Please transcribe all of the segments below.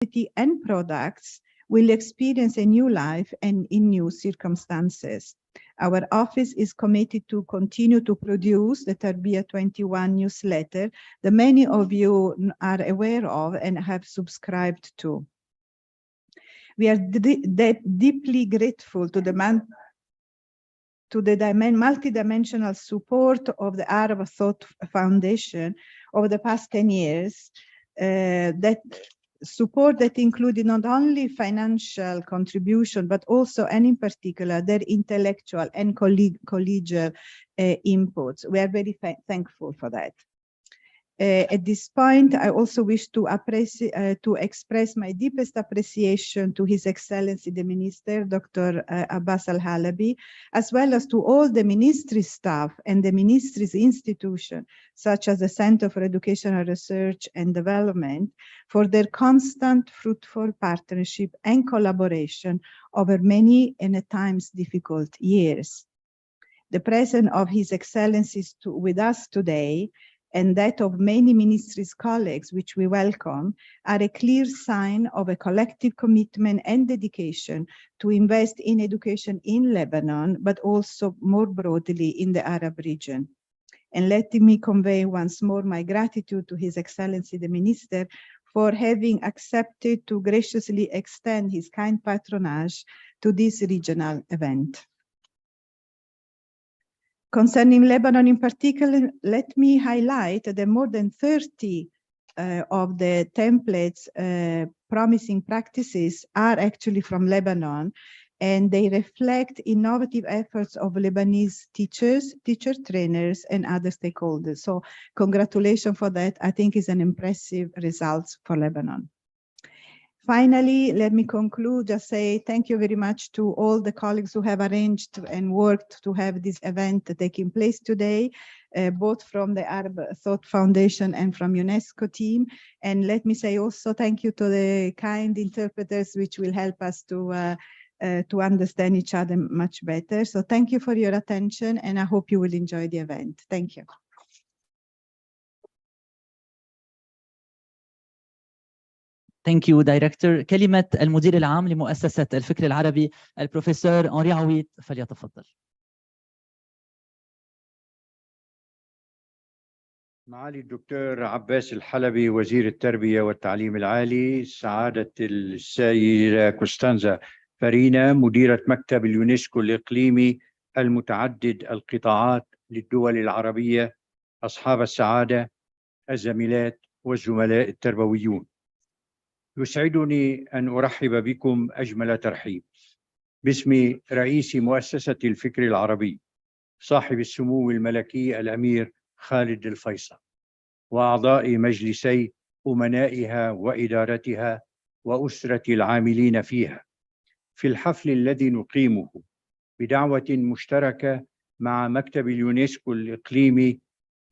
and products will experience a new life and in new circumstances. Our office is committed to continue to produce the Tarbiyah21 newsletter that many of you are aware of and have subscribed to. We are deeply grateful to the multidimensional support of the Arab Thought Foundation over the past 10 years, that support that included not only financial contribution, but also, and in particular, their intellectual and collegial inputs. We are very thankful for that. At this point, I also wish to express my deepest appreciation to His Excellency the Minister, Dr. Abbas Al-Halabi, as well as to all the ministry staff and the ministry's institution, such as the Center for Educational Research and Development, for their constant, fruitful partnership and collaboration over many and at times difficult years. The presence of His Excellencies with us today and that of many ministries' colleagues, which we welcome, are a clear sign of a collective commitment and dedication to invest in education in Lebanon, but also more broadly in the Arab region. And let me convey once more my gratitude to His Excellency the Minister for having accepted to graciously extend his kind patronage to this regional event. Concerning Lebanon in particular, let me highlight that more than 30 of the templates promising practices are actually from Lebanon, and they reflect innovative efforts of Lebanese teachers, teacher trainers, and other stakeholders. So congratulations for that. I think is an impressive result for Lebanon. Finally, let me conclude, just say thank you very much to all the colleagues who have arranged and worked to have this event taking place today, both from the Arab Thought Foundation and from UNESCO team. And let me say also thank you to the kind interpreters, which will help us to understand each other much better. So thank you for your attention, and I hope you will enjoy the event. Thank you. Thank you, Director. كلمة المدير العام لمؤسسة الفكر العربي البروفيسور أنري عويت فليتفضل. معالي الدكتور عباس الحلبي وزير التربية والتعليم العالي، سعادة السيدة كوستانزا فارينا مديرة مكتب اليونسكو الإقليمي المتعدد القطاعات للدول العربية، أصحاب السعادة، الزميلات والزملاء التربويون، يسعدني أن أرحب بكم أجمل ترحيب باسم رئيس مؤسسة الفكر العربي صاحب السمو الملكي الأمير خالد الفيصل، وأعضاء مجلسي أمنائها وإدارتها وأسرة العاملين فيها، في الحفل الذي نقيمه بدعوة مشتركة مع مكتب اليونسكو الإقليمي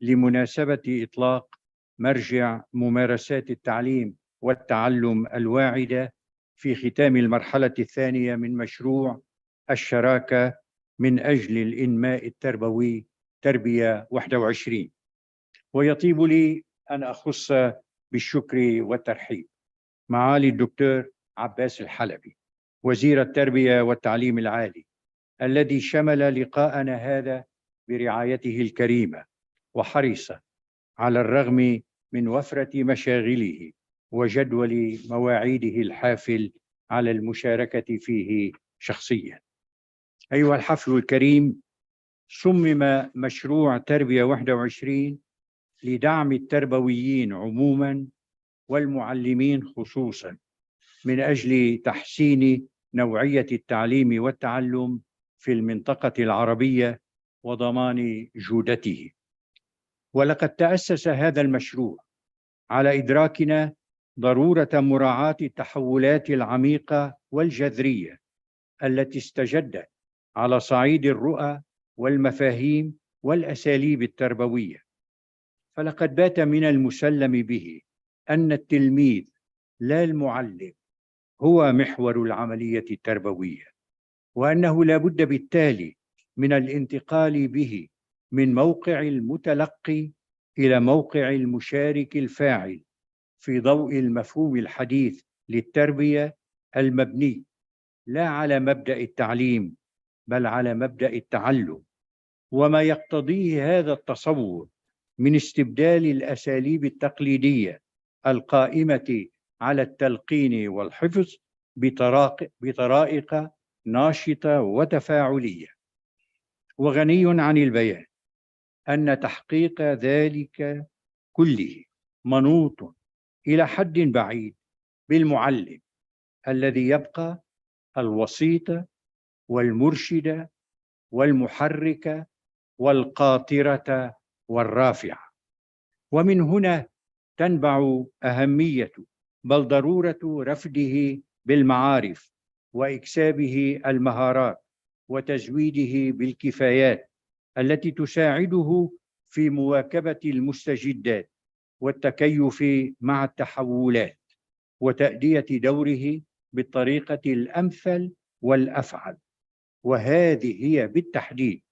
لمناسبة إطلاق مرجع ممارسات التعليم والتعلم الواعدة في ختام المرحلة الثانية من مشروع الشراكة من أجل الإنماء التربوي تربية 21. ويطيب لي أن أخص بالشكر والترحيب معالي الدكتور عباس الحلبي وزير التربية والتعليم العالي، الذي شمل لقاءنا هذا برعايته الكريمة، وحرص على الرغم من وفرة مشاغله وجدول مواعيده الحافل على المشاركة فيه شخصيا. أيها الحفل الكريم، صمم مشروع تربية 21 لدعم التربويين عموما والمعلمين خصوصا، من أجل تحسين نوعية التعليم والتعلم في المنطقة العربية وضمان جودته. ولقد تأسس هذا المشروع على إدراكنا ضرورة مراعاة التحولات العميقة والجذرية التي استجدت على صعيد الرؤى والمفاهيم والأساليب التربوية. فلقد بات من المسلم به أن التلميذ لا المعلم هو محور العملية التربوية، وأنه لا بد بالتالي من الانتقال به من موقع المتلقي إلى موقع المشارك الفاعل في ضوء المفهوم الحديث للتربية المبني لا على مبدأ التعليم بل على مبدأ التعلم، وما يقتضيه هذا التصور من استبدال الأساليب التقليدية القائمة على التلقين والحفظ بطرائق ناشطة وتفاعلية. وغني عن البيان أن تحقيق ذلك كله منوط إلى حد بعيد بالمعلم الذي يبقى الوسيط والمرشد والمحرك والقاطرة والرافعة. ومن هنا تنبع أهمية بل ضرورة رفده بالمعارف وإكسابه المهارات وتزويده بالكفايات التي تساعده في مواكبة المستجدات والتكيف مع التحولات وتأدية دوره بالطريقة الأمثل والأفعل. وهذه هي بالتحديد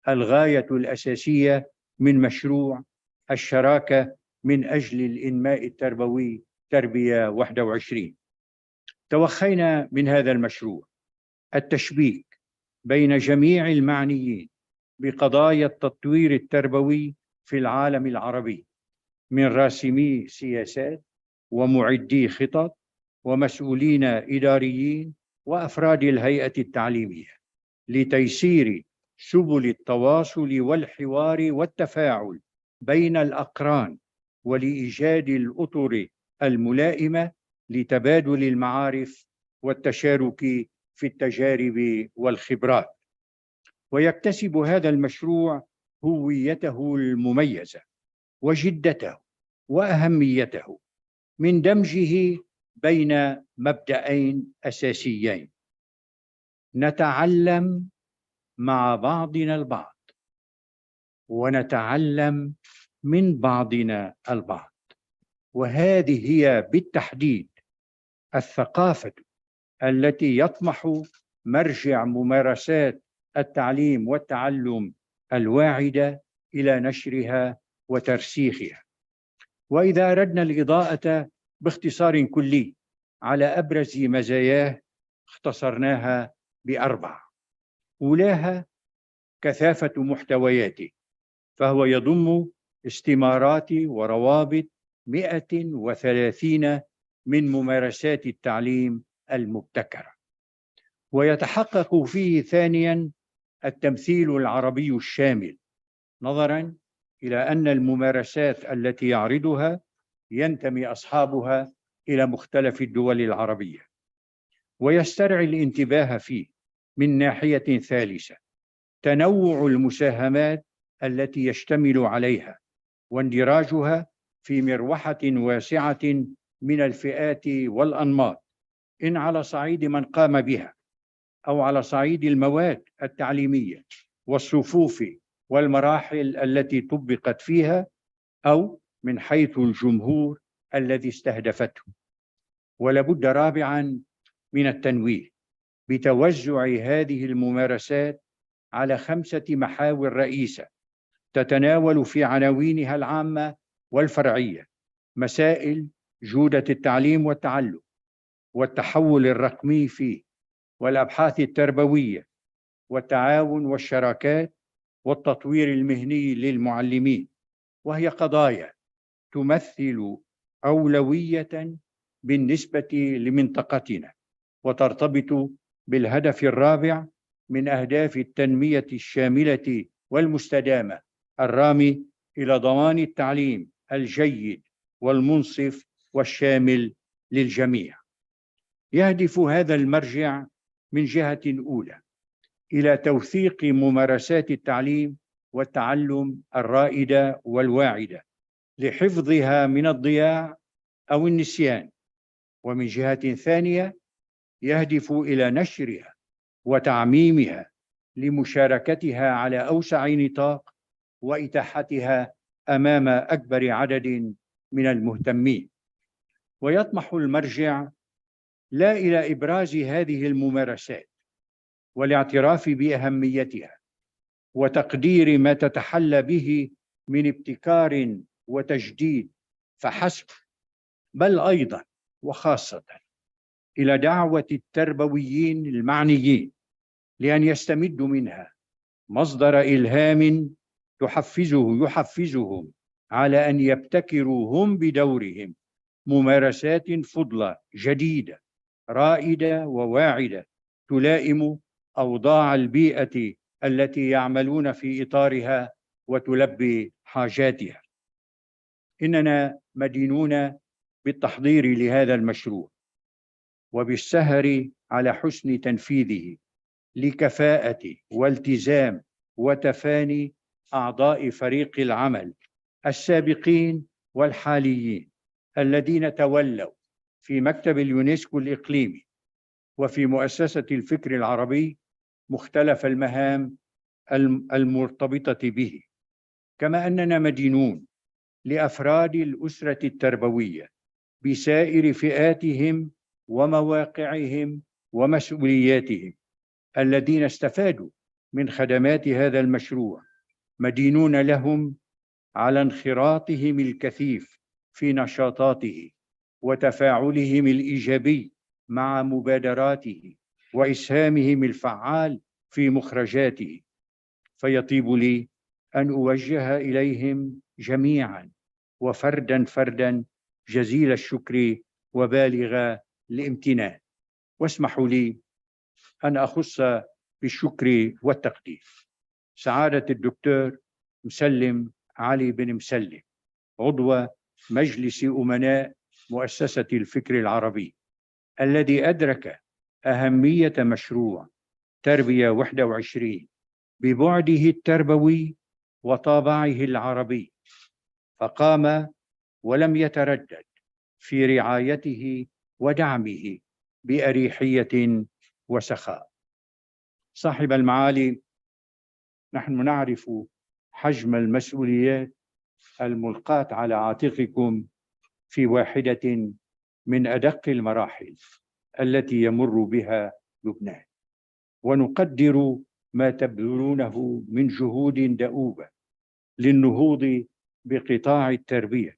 الغاية الأساسية من مشروع الشراكة من أجل الإنماء التربوي تربية 21. توخينا من هذا المشروع التشبيك بين جميع المعنيين بقضايا التطوير التربوي في العالم العربي، من راسمي سياسات ومعدي خطط ومسؤولين إداريين وأفراد الهيئة التعليمية، لتيسير سبل التواصل والحوار والتفاعل بين الأقران ولإيجاد الأطر الملائمة لتبادل المعارف والتشارك في التجارب والخبرات. ويكتسب هذا المشروع هويته المميزة وجدته وأهميته من دمجه بين مبدأين أساسيين: نتعلم مع بعضنا البعض ونتعلم من بعضنا البعض. وهذه هي بالتحديد الثقافة التي يطمح مرجع ممارسات التعليم والتعلم الواعدة إلى نشرها وترسيخها. وإذا أردنا الإضاءة باختصار كلي على أبرز مزاياه اختصرناها ب4. أولاها كثافة محتوياته، فهو يضم استمارات وروابط 130 من ممارسات التعليم المبتكرة. ويتحقق فيه ثانياً التمثيل العربي الشامل، نظراً إلى أن الممارسات التي يعرضها ينتمي أصحابها إلى مختلف الدول العربية. ويسترعي الانتباه فيه من ناحية ثالثة تنوع المساهمات التي يشتمل عليها واندراجها في مروحة واسعة من الفئات والأنماط، إن على صعيد من قام بها أو على صعيد المواد التعليمية والصفوف والمراحل التي طبقت فيها، أو من حيث الجمهور الذي استهدفته. ولابد رابعاً من التنويه بتوزع هذه الممارسات على 5 محاور رئيسة تتناول في عناوينها العامة والفرعية مسائل جودة التعليم والتعلم والتحول الرقمي فيه والأبحاث التربوية والتعاون والشراكات والتطوير المهني للمعلمين. وهي قضايا تمثل أولوية بالنسبة لمنطقتنا وترتبط بالهدف الرابع من أهداف التنمية الشاملة والمستدامة الرامي إلى ضمان التعليم الجيد والمنصف والشامل للجميع. يهدف هذا المرجع من جهة أولى إلى توثيق ممارسات التعليم والتعلم الرائدة والواعدة لحفظها من الضياع أو النسيان، ومن جهة ثانية يهدف إلى نشرها وتعميمها لمشاركتها على أوسع نطاق وإتاحتها أمام أكبر عدد من المهتمين. ويطمح المرجع لا إلى إبراز هذه الممارسات والاعتراف بأهميتها وتقدير ما تتحلى به من ابتكار وتجديد فحسب، بل أيضاً وخاصة إلى دعوة التربويين المعنيين لأن يستمدوا منها مصدر إلهام يحفزهم على أن يبتكروا هم بدورهم ممارسات فضلة جديدة رائدة وواعدة تلائم أوضاع البيئة التي يعملون في إطارها وتلبي حاجاتها. إننا مدينون بالتحضير لهذا المشروع وبالسهر على حسن تنفيذه لكفاءة والتزام وتفاني أعضاء فريق العمل السابقين والحاليين الذين تولوا في مكتب اليونسكو الإقليمي وفي مؤسسة الفكر العربي مختلف المهام المرتبطة به، كما أننا مدينون لأفراد الأسرة التربوية بسائر فئاتهم ومواقعهم ومسؤولياتهم الذين استفادوا من خدمات هذا المشروع، مدينون لهم على انخراطهم الكثيف في نشاطاته وتفاعلهم الإيجابي مع مبادراته وإسهامهم الفعال في مخرجاته. فيطيب لي أن أوجه إليهم جميعا وفردا فردا جزيل الشكر وبالغ الامتنان. واسمحوا لي أن أخص بالشكر والتقدير سعادة الدكتور مسلم علي بن مسلم عضو مجلس أمناء مؤسسة الفكر العربي الذي أدرك أهمية مشروع تربية 21 ببعده التربوي وطابعه العربي، فقام ولم يتردد في رعايته ودعمه بأريحية وسخاء. صاحب المعالي، نحن نعرف حجم المسؤوليات الملقاة على عاتقكم في واحدة من أدق المراحل التي يمر بها لبنان، ونقدر ما تبذلونه من جهود دؤوبة للنهوض بقطاع التربية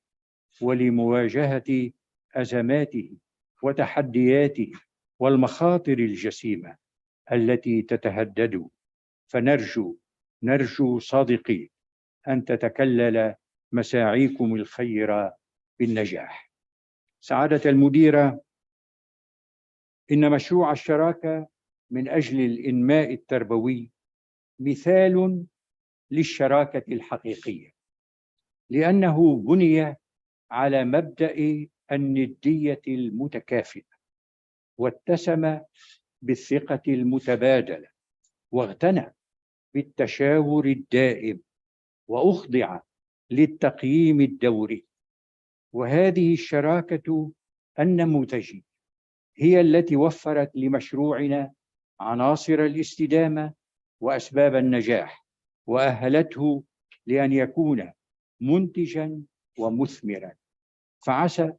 ولمواجهة أزماته وتحدياته والمخاطر الجسيمة التي تتهدد. فنرجو صادقين أن تتكلل مساعيكم الخيرة بالنجاح. سعادة المديرة، إن مشروع الشراكة من أجل الإنماء التربوي مثال للشراكة الحقيقية، لأنه بني على مبدأ الندية المتكافئة واتسم بالثقة المتبادلة واغتنى بالتشاور الدائم وأخضع للتقييم الدوري. وهذه الشراكة النموذجية هي التي وفرت لمشروعنا عناصر الاستدامة وأسباب النجاح، وأهلته لأن يكون منتجاً ومثمراً. فعسى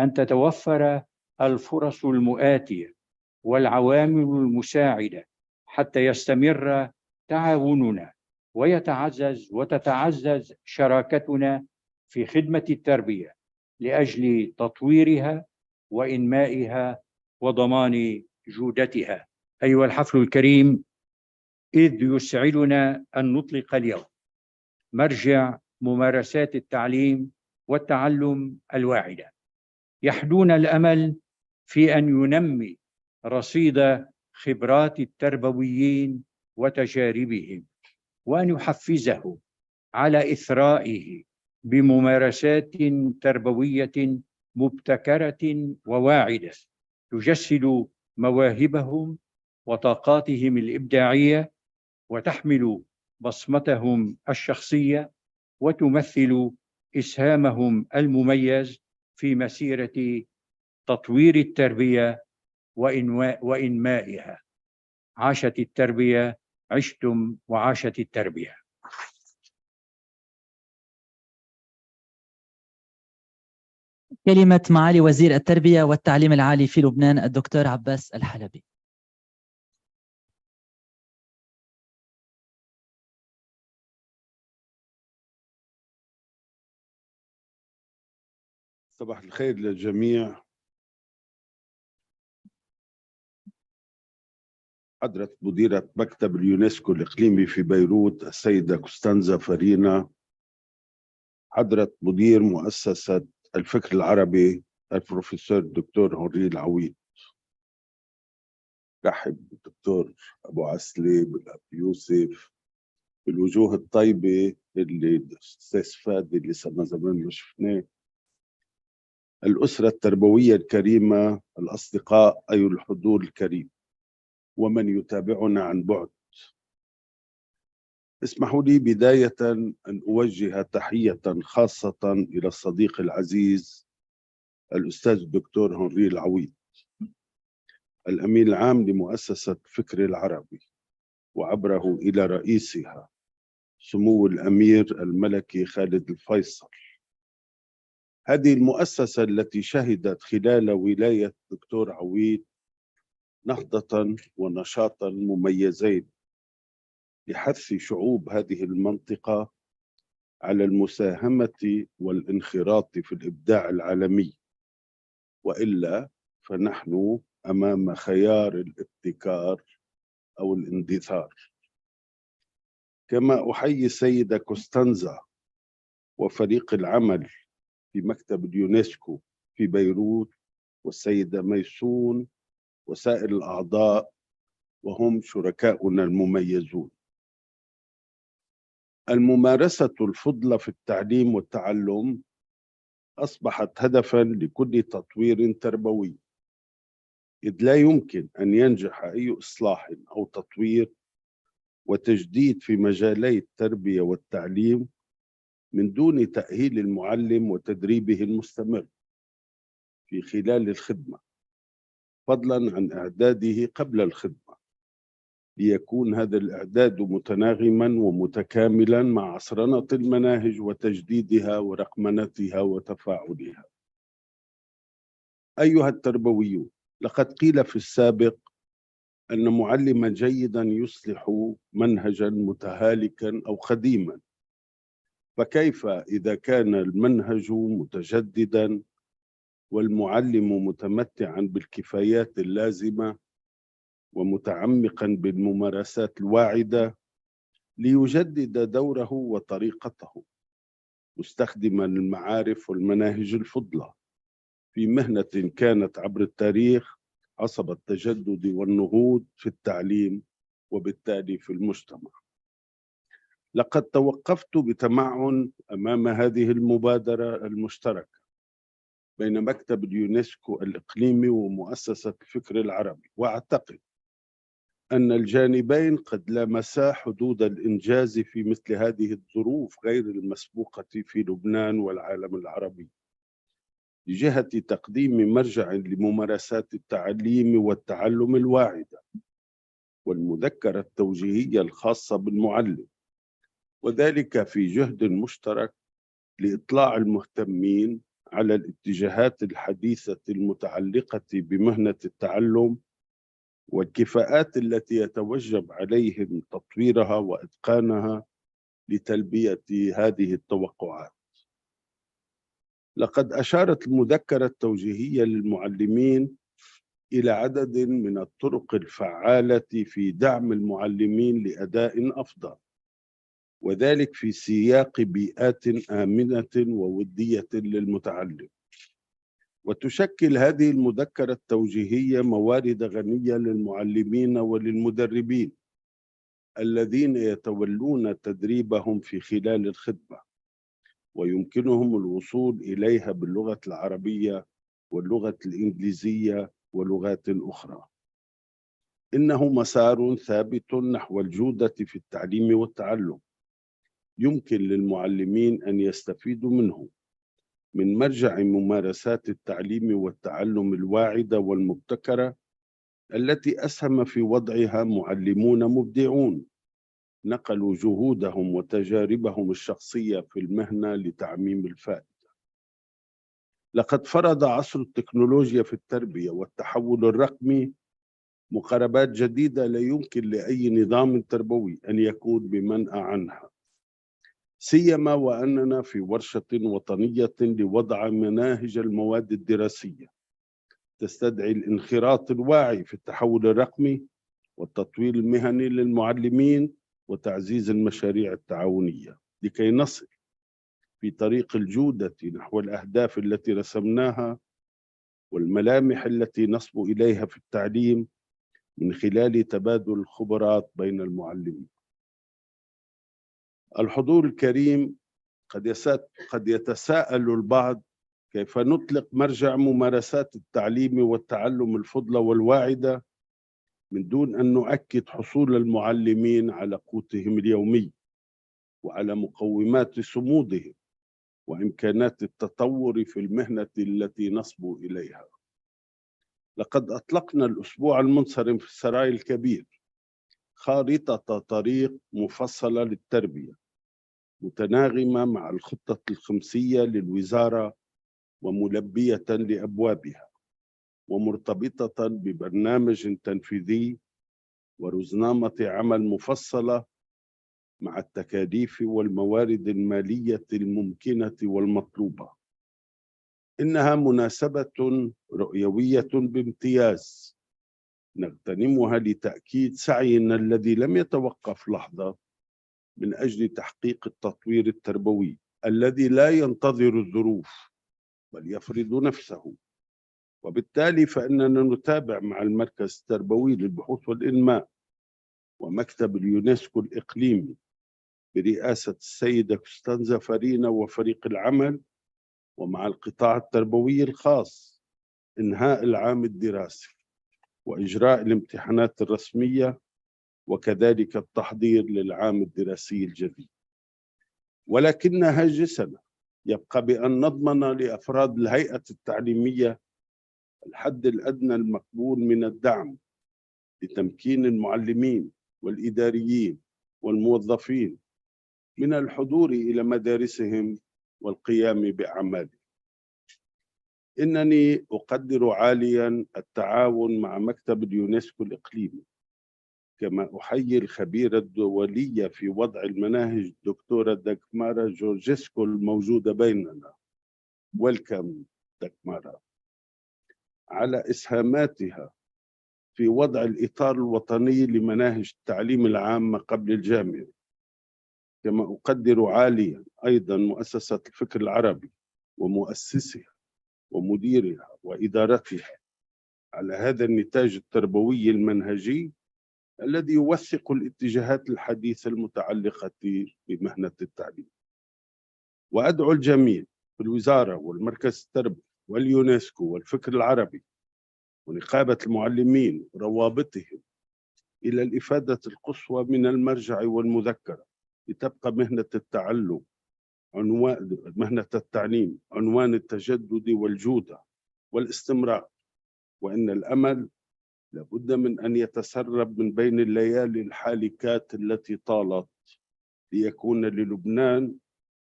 أن تتوفر الفرص المؤاتية والعوامل المساعدة حتى يستمر تعاوننا وتتعزز شراكتنا في خدمة التربية لأجل تطويرها وإنمائها وضمان جودتها. أيها الحفل الكريم، إذ يسعدنا أن نطلق اليوم مرجع ممارسات التعليم والتعلم الواعدة، يحدون الأمل في أن ينمي رصيد خبرات التربويين وتجاربهم، وأن يحفزه على إثرائه بممارسات تربوية مبتكرة وواعدة تجسد مواهبهم وطاقاتهم الإبداعية وتحمل بصمتهم الشخصية وتمثل إسهامهم المميز في مسيرة تطوير التربية وإنمائها. عاشت التربية، عشتم وعاشت التربية. كلمة معالي وزير التربية والتعليم العالي في لبنان الدكتور عباس الحلبي. صباح الخير للجميع. حضرة مديرة مكتب اليونسكو الإقليمي في بيروت السيدة كوستانزا فارينا، حضرة مدير مؤسسة الفكر العربي البروفيسور الدكتور هنري العويد، رحب بالدكتور أبو عسلي، بالأب يوسف، بالوجوه الطيبة اللي الأستاذ فادي اللي صرنا زمان ما شفناه، الأسرة التربوية الكريمة، الأصدقاء أي الحضور الكريم، ومن يتابعنا عن بعد. اسمحوا لي بداية أن أوجه تحية خاصة إلى الصديق العزيز الأستاذ الدكتور هنري العويد، الأمين العام لمؤسسة فكر العربي، وعبره إلى رئيسها سمو الأمير الملكي خالد الفيصل. هذه المؤسسة التي شهدت خلال ولاية الدكتور عويد نهضة ونشاطا مميزين لحث شعوب هذه المنطقة على المساهمة والانخراط في الإبداع العالمي، وإلا فنحن أمام خيار الابتكار أو الاندثار. كما أحيي السيدة كوستانزا وفريق العمل في مكتب اليونسكو في بيروت، والسيدة ميسون وسائر الأعضاء، وهم شركاؤنا المميزون. الممارسة الفضلى في التعليم والتعلم أصبحت هدفاً لكل تطوير تربوي، إذ لا يمكن أن ينجح أي إصلاح أو تطوير وتجديد في مجالي التربية والتعليم من دون تأهيل المعلم وتدريبه المستمر في خلال الخدمة، فضلاً عن إعداده قبل الخدمة، ليكون هذا الإعداد متناغماً ومتكاملاً مع عصرنة المناهج وتجديدها ورقمنتها وتفاعلها. أيها التربويون، لقد قيل في السابق أن معلماً جيداً يصلح منهجاً متهالكاً أو قديماً، فكيف إذا كان المنهج متجدداً والمعلم متمتعاً بالكفايات اللازمة ومتعمقاً بالممارسات الواعدة ليجدد دوره وطريقته، مستخدماً المعارف والمناهج الفضلى في مهنة كانت عبر التاريخ عصب التجدد والنهوض في التعليم وبالتالي في المجتمع. لقد توقفت بتمعن أمام هذه المبادرة المشتركة بين مكتب اليونسكو الإقليمي ومؤسسة الفكر العربي، وأعتقد أن الجانبين قد لامسا حدود الإنجاز في مثل هذه الظروف غير المسبوقة في لبنان والعالم العربي، لجهة تقديم مرجع لممارسات التعليم والتعلم الواعدة والمذكرة التوجيهية الخاصة بالمعلم، وذلك في جهد مشترك لإطلاع المهتمين على الاتجاهات الحديثة المتعلقة بمهنة التعلم والكفاءات التي يتوجب عليهم تطويرها وإتقانها لتلبية هذه التوقعات. لقد أشارت المذكرة التوجيهية للمعلمين إلى عدد من الطرق الفعالة في دعم المعلمين لأداء أفضل، وذلك في سياق بيئات آمنة وودية للمتعلم. وتشكل هذه المذكرة التوجيهية موارد غنية للمعلمين وللمدربين الذين يتولون تدريبهم في خلال الخدمة، ويمكنهم الوصول إليها باللغة العربية واللغة الإنجليزية ولغات أخرى. إنه مسار ثابت نحو الجودة في التعليم والتعلم، يمكن للمعلمين أن يستفيدوا منه من مرجع ممارسات التعليم والتعلم الواعدة والمبتكرة التي أسهم في وضعها معلمون مبدعون نقلوا جهودهم وتجاربهم الشخصية في المهنة لتعميم الفائدة. لقد فرض عصر التكنولوجيا في التربية والتحول الرقمي مقاربات جديدة لا يمكن لأي نظام تربوي أن يكون بمنأى عنها، سيما وأننا في ورشة وطنية لوضع مناهج المواد الدراسية تستدعي الانخراط الواعي في التحول الرقمي والتطوير المهني للمعلمين وتعزيز المشاريع التعاونية لكي نصل في طريق الجودة نحو الأهداف التي رسمناها والملامح التي نصبو إليها في التعليم من خلال تبادل الخبرات بين المعلمين. الحضور الكريم، قد يتساءل البعض كيف نطلق مرجع ممارسات التعليم والتعلم الفضلة والواعدة من دون أن نؤكد حصول المعلمين على قوتهم اليومي وعلى مقومات صمودهم وإمكانات التطور في المهنة التي نصبو إليها. لقد أطلقنا الأسبوع المنصرم في السراي الكبير خارطة طريق مفصلة للتربية متناغمة مع الخطة الخمسية للوزارة وملبية لأبوابها ومرتبطة ببرنامج تنفيذي ورزنامة عمل مفصلة مع التكاليف والموارد المالية الممكنة والمطلوبة. إنها مناسبة رؤيوية بامتياز نغتنمها لتأكيد سعينا الذي لم يتوقف لحظة من أجل تحقيق التطوير التربوي الذي لا ينتظر الظروف بل يفرض نفسه. وبالتالي فإننا نتابع مع المركز التربوي للبحوث والإنماء ومكتب اليونسكو الإقليمي برئاسة السيدة كوستانزا فارينا وفريق العمل ومع القطاع التربوي الخاص إنهاء العام الدراسي وإجراء الامتحانات الرسمية وكذلك التحضير للعام الدراسي الجديد. ولكن هاجسنا يبقى بأن نضمن لأفراد الهيئة التعليمية الحد الأدنى المقبول من الدعم لتمكين المعلمين والإداريين والموظفين من الحضور إلى مدارسهم والقيام بأعمالهم. إنني أقدر عالياً التعاون مع مكتب اليونسكو الإقليمي، كما أحيي الخبيرة الدولية في وضع المناهج الدكتورة داكمارا جورجيسكو الموجودة بيننا، ويلكم داكمارا، على إسهاماتها في وضع الإطار الوطني لمناهج التعليم العام قبل الجامعي. كما أقدر عالياً أيضاً مؤسسة الفكر العربي ومؤسسها ومديرها وإدارتها على هذا النتاج التربوي المنهجي الذي يوثق الاتجاهات الحديثة المتعلقة بمهنة التعليم. وأدعو الجميع في الوزارة والمركز التربوي واليونسكو والفكر العربي ونقابة المعلمين وروابطهم إلى الإفادة القصوى من المرجع والمذكرة لتبقى مهنة التعلم مهنة التعليم عنوان التجدد والجودة والاستمرار. وإن الأمل لابد من أن يتسرب من بين الليالي الحالكات التي طالت ليكون للبنان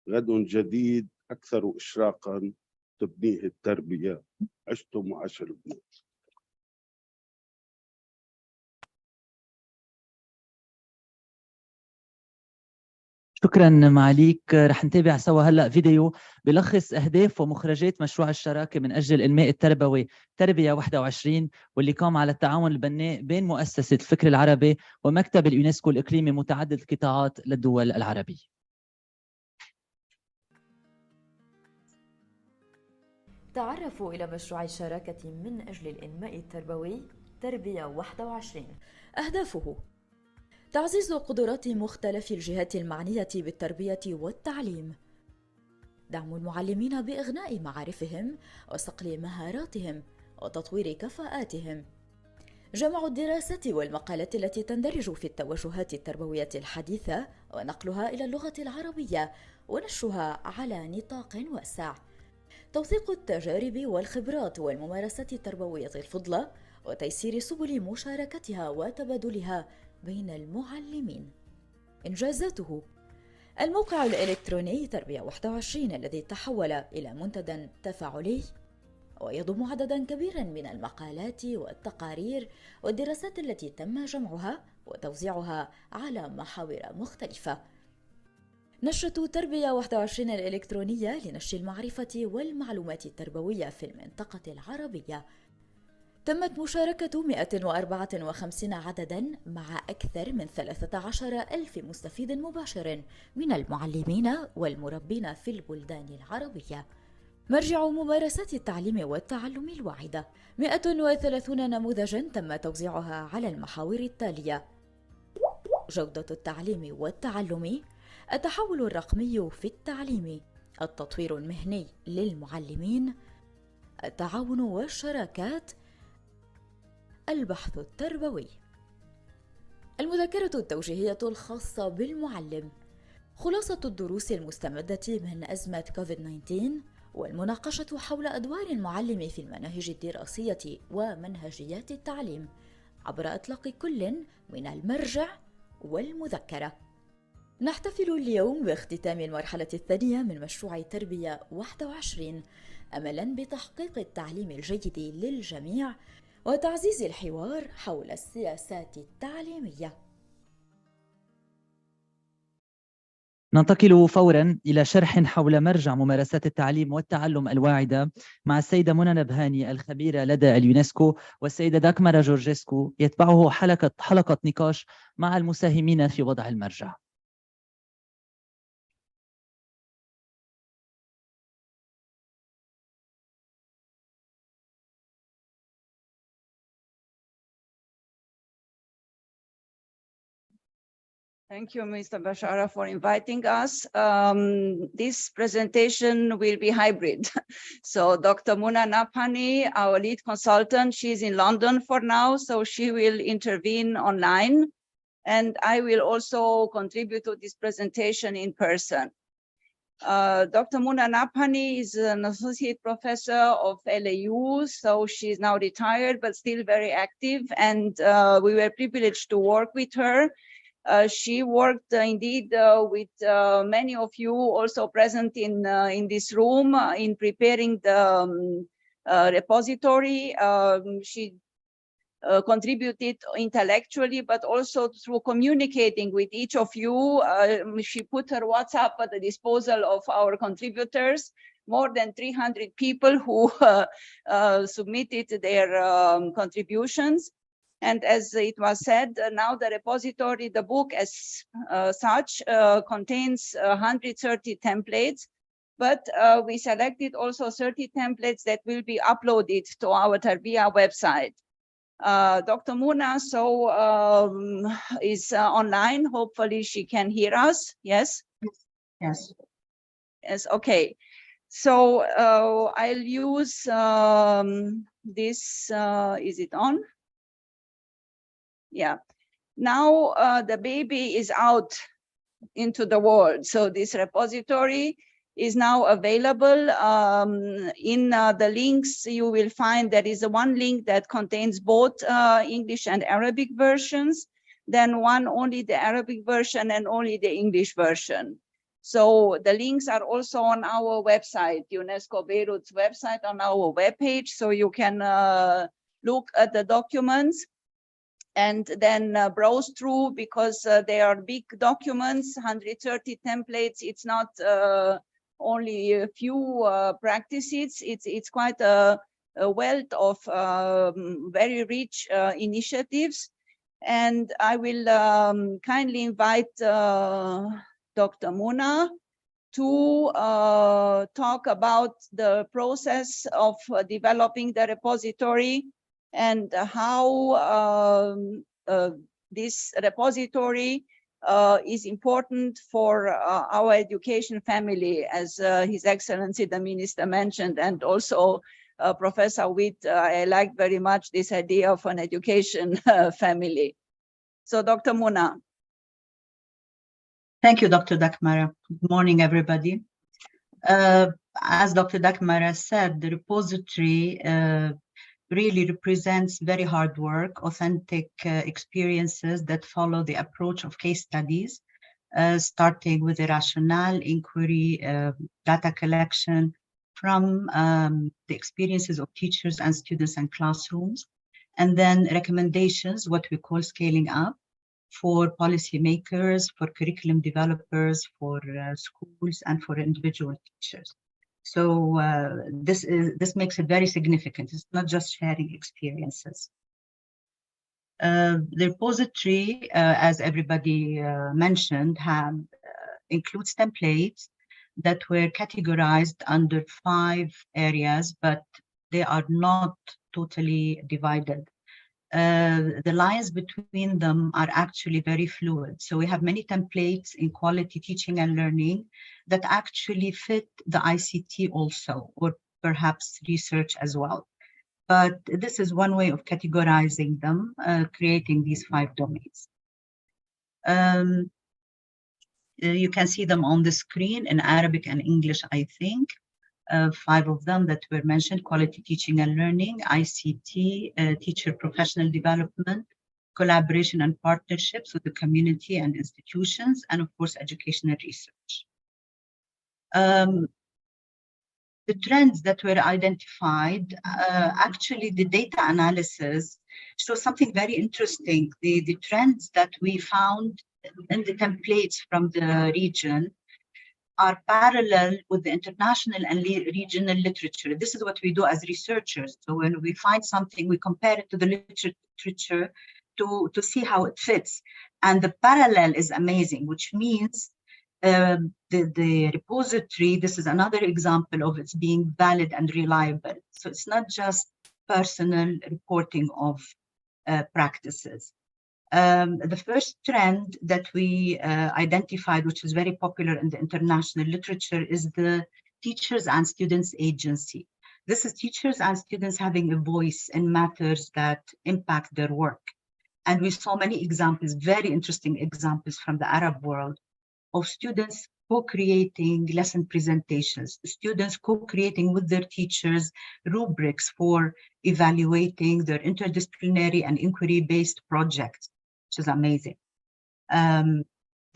غد جديد أكثر إشراقاً تبنيه التربية. عشتم وعاش لبنان. شكرا معاليك. رح نتابع سوا هلا فيديو بلخص اهداف ومخرجات مشروع الشراكه من اجل الانماء التربوي تربيه 21 واللي قام على التعاون البناء بين مؤسسه الفكر العربي ومكتب اليونسكو الاقليمي متعدد القطاعات للدول العربيه. تعرفوا إلى مشروع الشراكة من أجل الإنماء التربوي تربية 21. أهدافه: تعزيز قدرات مختلف الجهات المعنية بالتربية والتعليم، دعم المعلمين بإغناء معارفهم وصقل مهاراتهم وتطوير كفاءاتهم، جمع الدراسات والمقالات التي تندرج في التوجهات التربوية الحديثة ونقلها إلى اللغة العربية ونشرها على نطاق واسع، توثيق التجارب والخبرات والممارسات التربوية الفضلة وتيسير سبل مشاركتها وتبادلها بين المعلمين. إنجازاته: الموقع الإلكتروني تربية 21 الذي تحول إلى منتدى تفاعلي ويضم عددا كبيرا من المقالات والتقارير والدراسات التي تم جمعها وتوزيعها على محاور مختلفة. نشرة تربية 21 الإلكترونية لنشر المعرفة والمعلومات التربوية في المنطقة العربية. تمت مشاركة 154 عددا مع أكثر من 13,000 مستفيد مباشر من المعلمين والمربين في البلدان العربية. مرجع ممارسات التعليم والتعلم الواعدة: 130 نموذجا تم توزيعها على المحاور التالية: جودة التعليم والتعلم، التحول الرقمي في التعليم، التطوير المهني للمعلمين، التعاون والشراكات، البحث التربوي. المذكرة التوجيهية الخاصة بالمعلم: خلاصة الدروس المستمدة من أزمة كوفيد-19 والمناقشة حول أدوار المعلم في المناهج الدراسية ومنهجيات التعليم عبر إطلاق كل من المرجع والمذكرة. نحتفل اليوم باختتام المرحلة الثانية من مشروع تربية 21 أملاً بتحقيق التعليم الجيد للجميع وتعزيز الحوار حول السياسات التعليمية. ننتقل فورا إلى شرح حول مرجع ممارسات التعليم والتعلم الواعدة مع السيدة منى نبهاني الخبيرة لدى اليونسكو والسيدة داكمارا جورجيسكو. يتبعه حلقة نقاش مع المساهمين في وضع المرجع. Thank you, Mr. Bashara, for inviting us. This presentation will be hybrid. So Dr. Muna Napani, our lead consultant, she's in London for now, so she will intervene online. And I will also contribute to this presentation in person. Dr. Muna Napani is an associate professor of LAU, so she's now retired, but still very active. And we were privileged to work with her. She worked indeed with many of you also present in this room in preparing the repository. She contributed intellectually, but also through communicating with each of you. She put her WhatsApp at the disposal of our contributors. More than 300 people who submitted their contributions. And as it was said, now the repository, the book as such, contains 130 templates, but we selected also 30 templates that will be uploaded to our Tarbiyah website. Dr. Muna is online. Hopefully she can hear us. Yes? Yes. Yes, okay. So I'll use this, is it on? Yeah. Now the baby is out into the world. So this repository is now available. In the links you will find there is one link that contains both English and Arabic versions, then one only the Arabic version and only the English version. So the links are also on our website, UNESCO Beirut's website, on our webpage, so you can look at the documents and then browse through, because they are big documents, 130 templates. It's not only a few practices. It's quite a wealth of very rich initiatives. And I will kindly invite Dr. Muna to talk about the process of developing the repository and how this repository is important for our education family, as His Excellency the Minister mentioned, and also Professor Witt. I like very much this idea of an education family. So Dr. Muna. Thank you, Dr. Dakmara. Good morning, everybody. As Dr. Dakmara said, the repository really represents very hard work, authentic experiences that follow the approach of case studies, starting with the rationale, inquiry, data collection from the experiences of teachers and students and classrooms, and then recommendations, what we call scaling up, for policymakers, for curriculum developers, for schools, and for individual teachers. So this makes it very significant. It's not just sharing experiences. The repository, as everybody mentioned, includes templates that were categorized under 5 areas, but they are not totally divided. The lines between them are actually very fluid. So we have many templates in quality teaching and learning that actually fit the ICT also, or perhaps research as well. But this is one way of categorizing them, creating these 5 domains. You can see them on the screen in Arabic and English, I think. 5 of them that were mentioned: quality teaching and learning, ICT, teacher professional development, collaboration and partnerships with the community and institutions, and of course, educational research. The trends that were identified, actually the data analysis shows something very interesting. The trends that we found in the templates from the region are parallel with the international and regional literature. This is what we do as researchers. So when we find something, we compare it to the literature to see how it fits. And the parallel is amazing, which means the repository, this is another example of it being valid and reliable. So it's not just personal reporting of practices. The first trend that we identified, which is very popular in the international literature, is the Teachers and Students Agency. This is teachers and students having a voice in matters that impact their work. And we saw many examples, very interesting examples from the Arab world, of students co-creating lesson presentations, students co-creating with their teachers rubrics for evaluating their interdisciplinary and inquiry-based projects, which is amazing. The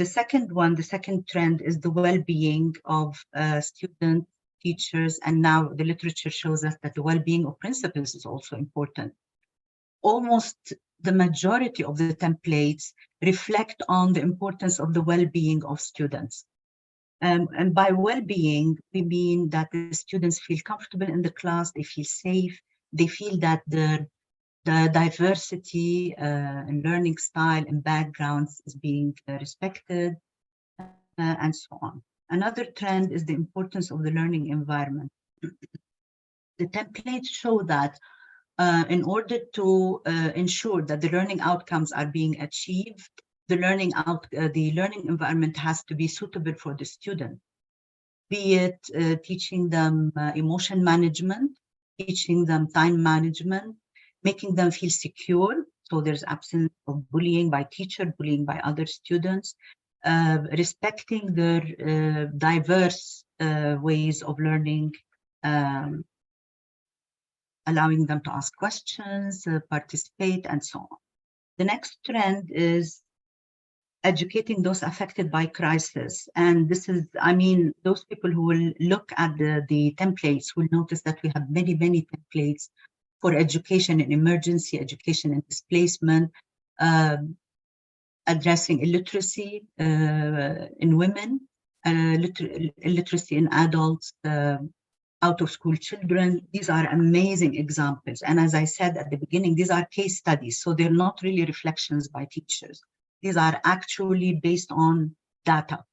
second trend is the well-being of students, teachers, and now the literature shows us that the well-being of principals is also important. Almost the majority of the templates reflect on the importance of the well-being of students. And by well-being, we mean that the students feel comfortable in the class, they feel safe, they feel that the diversity in learning style and backgrounds is being respected, and so on. Another trend is the importance of the learning environment. The templates show that in order to ensure that the learning outcomes are being achieved, the learning environment has to be suitable for the student, be it teaching them emotion management, teaching them time management, making them feel secure, so there's absence of bullying by teacher, bullying by other students, respecting their diverse ways of learning, allowing them to ask questions, participate, and so on. The next trend is educating those affected by crisis. And this is, I mean, those people who will look at the templates will notice that we have many, many templates for education in emergency, education in displacement, addressing illiteracy in women, illiteracy in adults, out-of-school children. These are amazing examples. And as I said at the beginning, these are case studies. So they're not really reflections by teachers. These are actually based on data.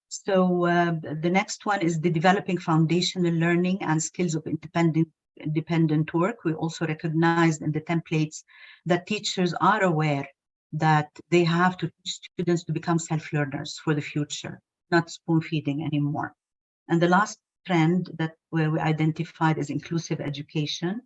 So the next one is the developing foundational learning and skills of independent work. We also recognized in the templates that teachers are aware that they have to teach students to become self-learners for the future, not spoon-feeding anymore. And the last trend that we identified is inclusive education.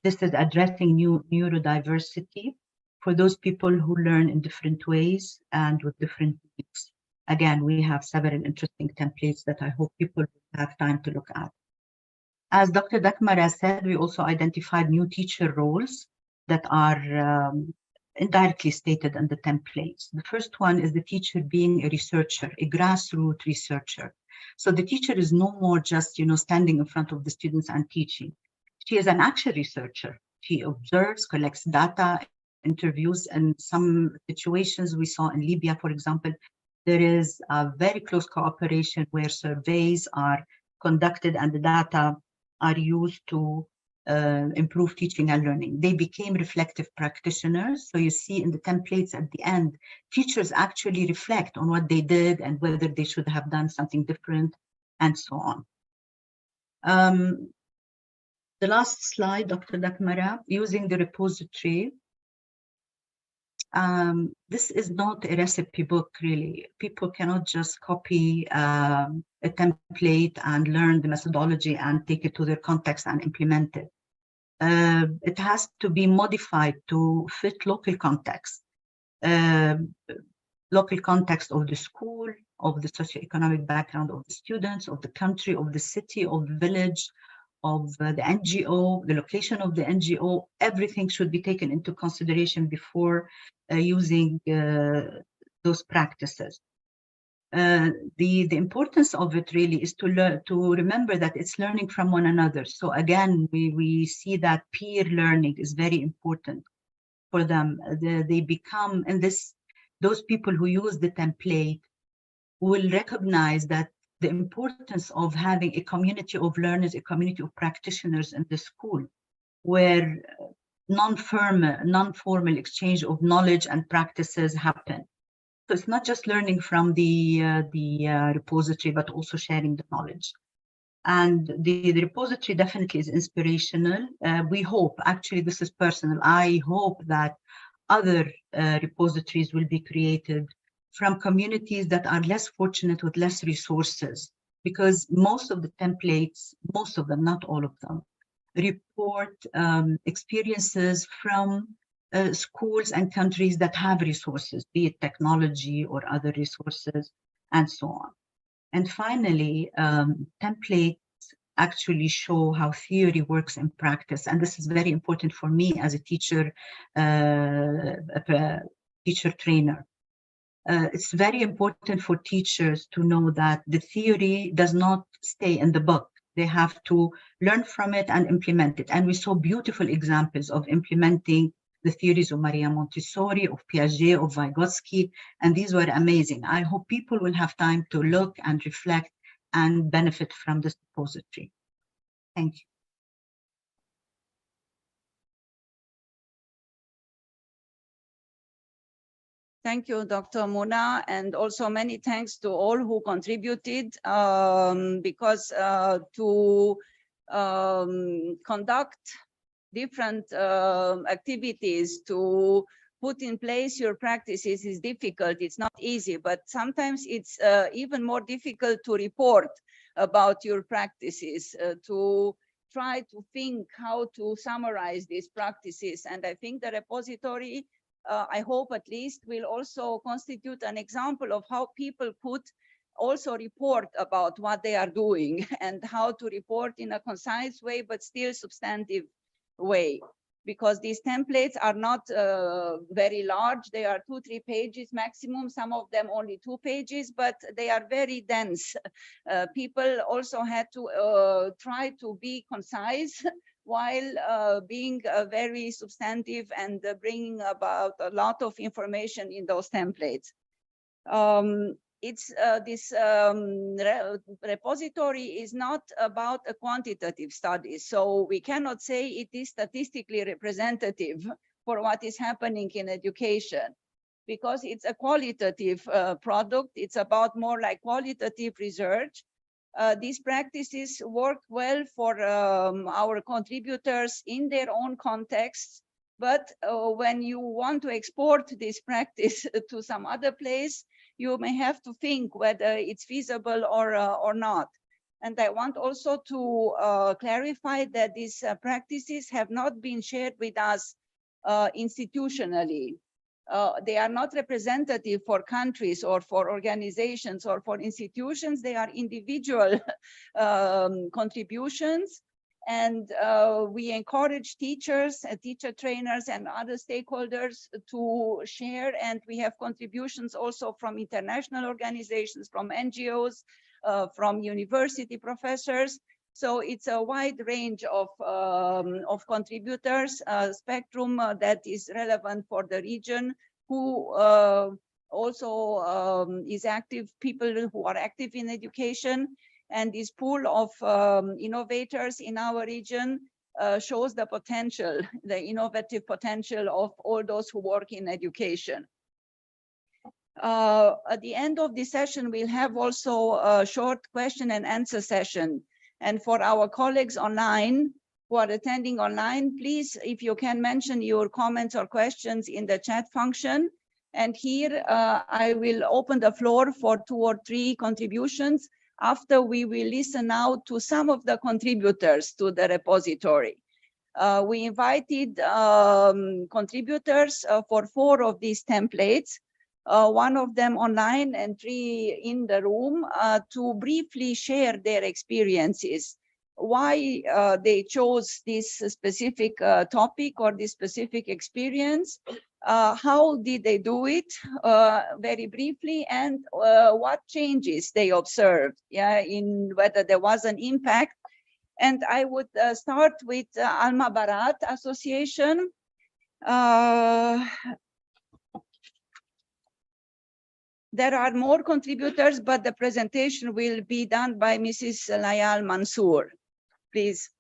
This is addressing neurodiversity for those people who learn in different ways and with different needs. Again, we have several interesting templates that I hope people will have time to look at. As Dr. Dakmara said, we also identified new teacher roles that are indirectly stated in the templates. The first one is the teacher being a researcher, a grassroots researcher. So the teacher is no more just, standing in front of the students and teaching. She is an action researcher. She observes, collects data, interviews. And some situations we saw in Libya, for example, there is a very close cooperation where surveys are conducted and the data are used to improve teaching and learning. They became reflective practitioners. So you see in the templates at the end, teachers actually reflect on what they did and whether they should have done something different and so on. The last slide, Dr. Dakmara, using the repository. This is not a recipe book, really. People cannot just copy a template and learn the methodology and take it to their context and implement it. It has to be modified to fit local context. Local context of the school, of the socioeconomic background of the students, of the country, of the city, of the village, of the NGO, the location of the NGO. Everything should be taken into consideration before using those practices. The importance of it really is to remember that it's learning from one another. So again, we see that peer learning is very important for them. They become, and those people who use the template will recognize that the importance of having a community of learners, a community of practitioners in the school, where non-formal exchange of knowledge and practices happen. So it's not just learning from the repository, but also sharing the knowledge. And the repository definitely is inspirational. We hope, actually this is personal, I hope that other repositories will be created from communities that are less fortunate with less resources, because most of the templates, most of them, not all of them, report experiences from schools and countries that have resources, be it technology or other resources, and so on. And finally, templates actually show how theory works in practice. And this is very important for me as a teacher, teacher trainer. It's very important for teachers to know that the theory does not stay in the book. They have to learn from it and implement it. And we saw beautiful examples of implementing the theories of Maria Montessori, of Piaget, of Vygotsky, and these were amazing. I hope people will have time to look and reflect and benefit from this repository. Thank you. Thank you, Dr. Muna, and also many thanks to all who contributed, because to conduct different activities, to put in place your practices is difficult. It's not easy, but sometimes it's even more difficult to report about your practices, to try to think how to summarize these practices. And I think the repository, I hope at least, will also constitute an example of how people could also report about what they are doing and how to report in a concise way, but still substantive way. Because these templates are not very large. They are 2-3 pages maximum, some of them only 2 pages, but they are very dense. People also had to try to be concise while being very substantive and bringing about a lot of information in those templates. This repository is not about a quantitative study, so we cannot say it is statistically representative for what is happening in education, because it's a qualitative product. It's about more like qualitative research. These practices work well for our contributors in their own contexts, but when you want to export this practice to some other place, you may have to think whether it's feasible or not. And I want also to clarify that these practices have not been shared with us institutionally. They are not representative for countries or for organizations or for institutions. They are individual contributions. And we encourage teachers, teacher trainers, and other stakeholders to share. And we have contributions also from international organizations, from NGOs, from university professors. So it's a wide range of contributors, spectrum that is relevant for the region, who also is active, people who are active in education. And this pool of innovators in our region shows the potential, the innovative potential of all those who work in education. At the end of the session, we'll have also a short question and answer session. And for our colleagues online who are attending online, please, if you can mention your comments or questions in the chat function. And here I will open the floor for 2 or 3 contributions after we will listen now to some of the contributors to the repository. We invited contributors for 4 of these templates, 1 of them online and 3 in the room, to briefly share their experiences, why they chose this specific topic or this specific experience, how did they do it, very briefly, and what changes they observed, in whether there was an impact. And I would start with Alma Barat Association. There are more contributors, but the presentation will be done by Mrs. Layal Mansour. Please.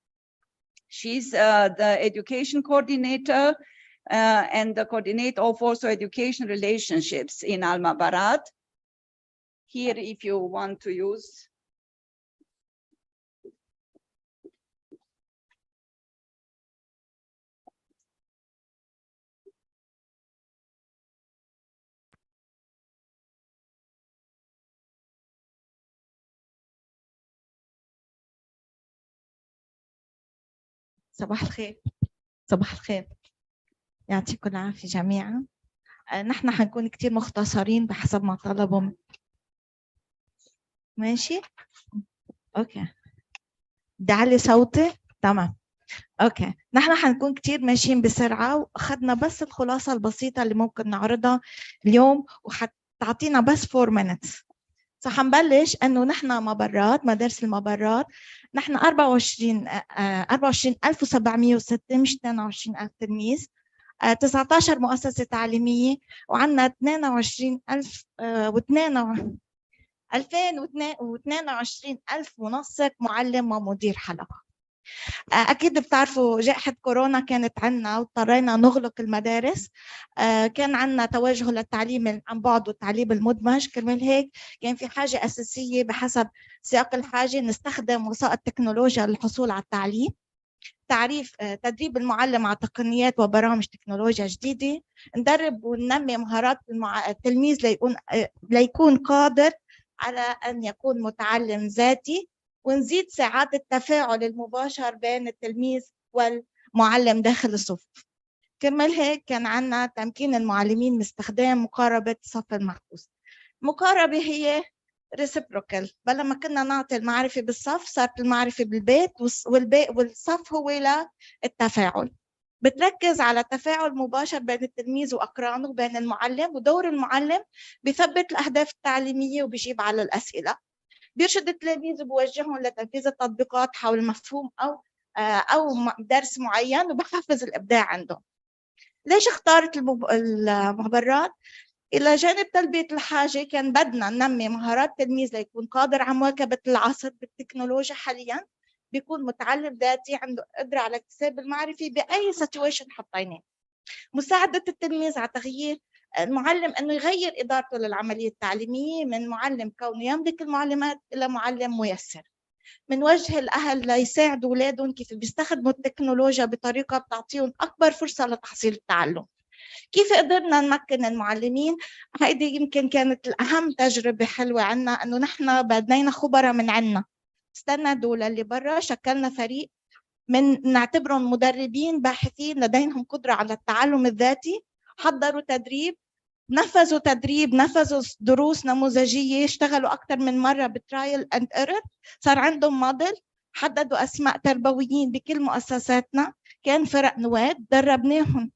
She's the education coordinator and the coordinator of also education relationships in Alma Barat. Here, if you want to use. صباح الخير. صباح الخير، يعطيكم العافية جميعا. نحن حنكون كتير مختصرين بحسب ما طلبوا. ماشي؟ اوكي. بدي اعلي صوتي؟ تمام. اوكي، نحن حنكون كتير ماشيين بسرعة، واخذنا بس الخلاصة البسيطة اللي ممكن نعرضها اليوم، وحتعطينا بس 4 minutes. فحنبلش انه نحن مدارس المبرات، نحن 24,706 مش 22,000 تلميذ، 19 مؤسسة تعليمية، وعندنا 22,000 منسق، معلم ومدير حلقة. أكيد بتعرفوا جائحة كورونا كانت عنا واضطرينا نغلق المدارس. كان عنا توجه للتعليم عن بعد والتعليم المدمج، كرمال هيك كان في حاجة أساسية بحسب سياق الحاجة نستخدم وسائل التكنولوجيا للحصول على التعليم، تدريب المعلم على تقنيات وبرامج تكنولوجيا جديدة، ندرب وننمي مهارات التلميذ ليكون قادر على أن يكون متعلم ذاتي، ونزيد ساعات التفاعل المباشر بين التلميذ والمعلم داخل الصف. كرمال هيك كان عنا تمكين المعلمين من استخدام مقاربة الصف المحفوظ. مقاربة هي reciprocal، بل ما كنا نعطي المعرفة بالصف صارت المعرفة بالبيت، والصف هو للتفاعل. بتركز على التفاعل مباشر بين التلميذ وأقرانه وبين المعلم، ودور المعلم بثبت الأهداف التعليمية وبيجيب على الأسئلة، بيرشد التلاميذ وبوجههم لتنفيذ التطبيقات حول مفهوم أو درس معين، وبحفز الإبداع عندهم. ليش اختارت المخبرات؟ إلى جانب تلبية الحاجة كان بدنا ننمي مهارات التلميذ ليكون قادر على مواكبة العصر بالتكنولوجيا. حالياً بيكون متعلم ذاتي عنده قدرة على اكتساب المعرفة بأي سيتويشن حطيناه. مساعدة التلميذ على تغيير المعلم أنه يغير إدارته للعملية التعليمية من معلم كونه يملك المعلومات إلى معلم ميسر. من وجه الأهل ليساعدوا أولادهم كيف بيستخدموا التكنولوجيا بطريقة بتعطيهم أكبر فرصة لتحصيل التعلم. كيف قدرنا نمكن المعلمين؟ هيدي يمكن كانت الأهم تجربة حلوة عنا، أنه نحن بدينا خبراء من عنا، استندوا للي برا، شكلنا فريق من نعتبرهم مدربين باحثين لديهم قدرة على التعلم الذاتي، حضروا تدريب، نفذوا دروس نموذجية، اشتغلوا أكثر من مرة بترايل أند إيرور، صار عندهم موديل، حددوا أسماء تربويين بكل مؤسساتنا، كان فرق نواد دربناهم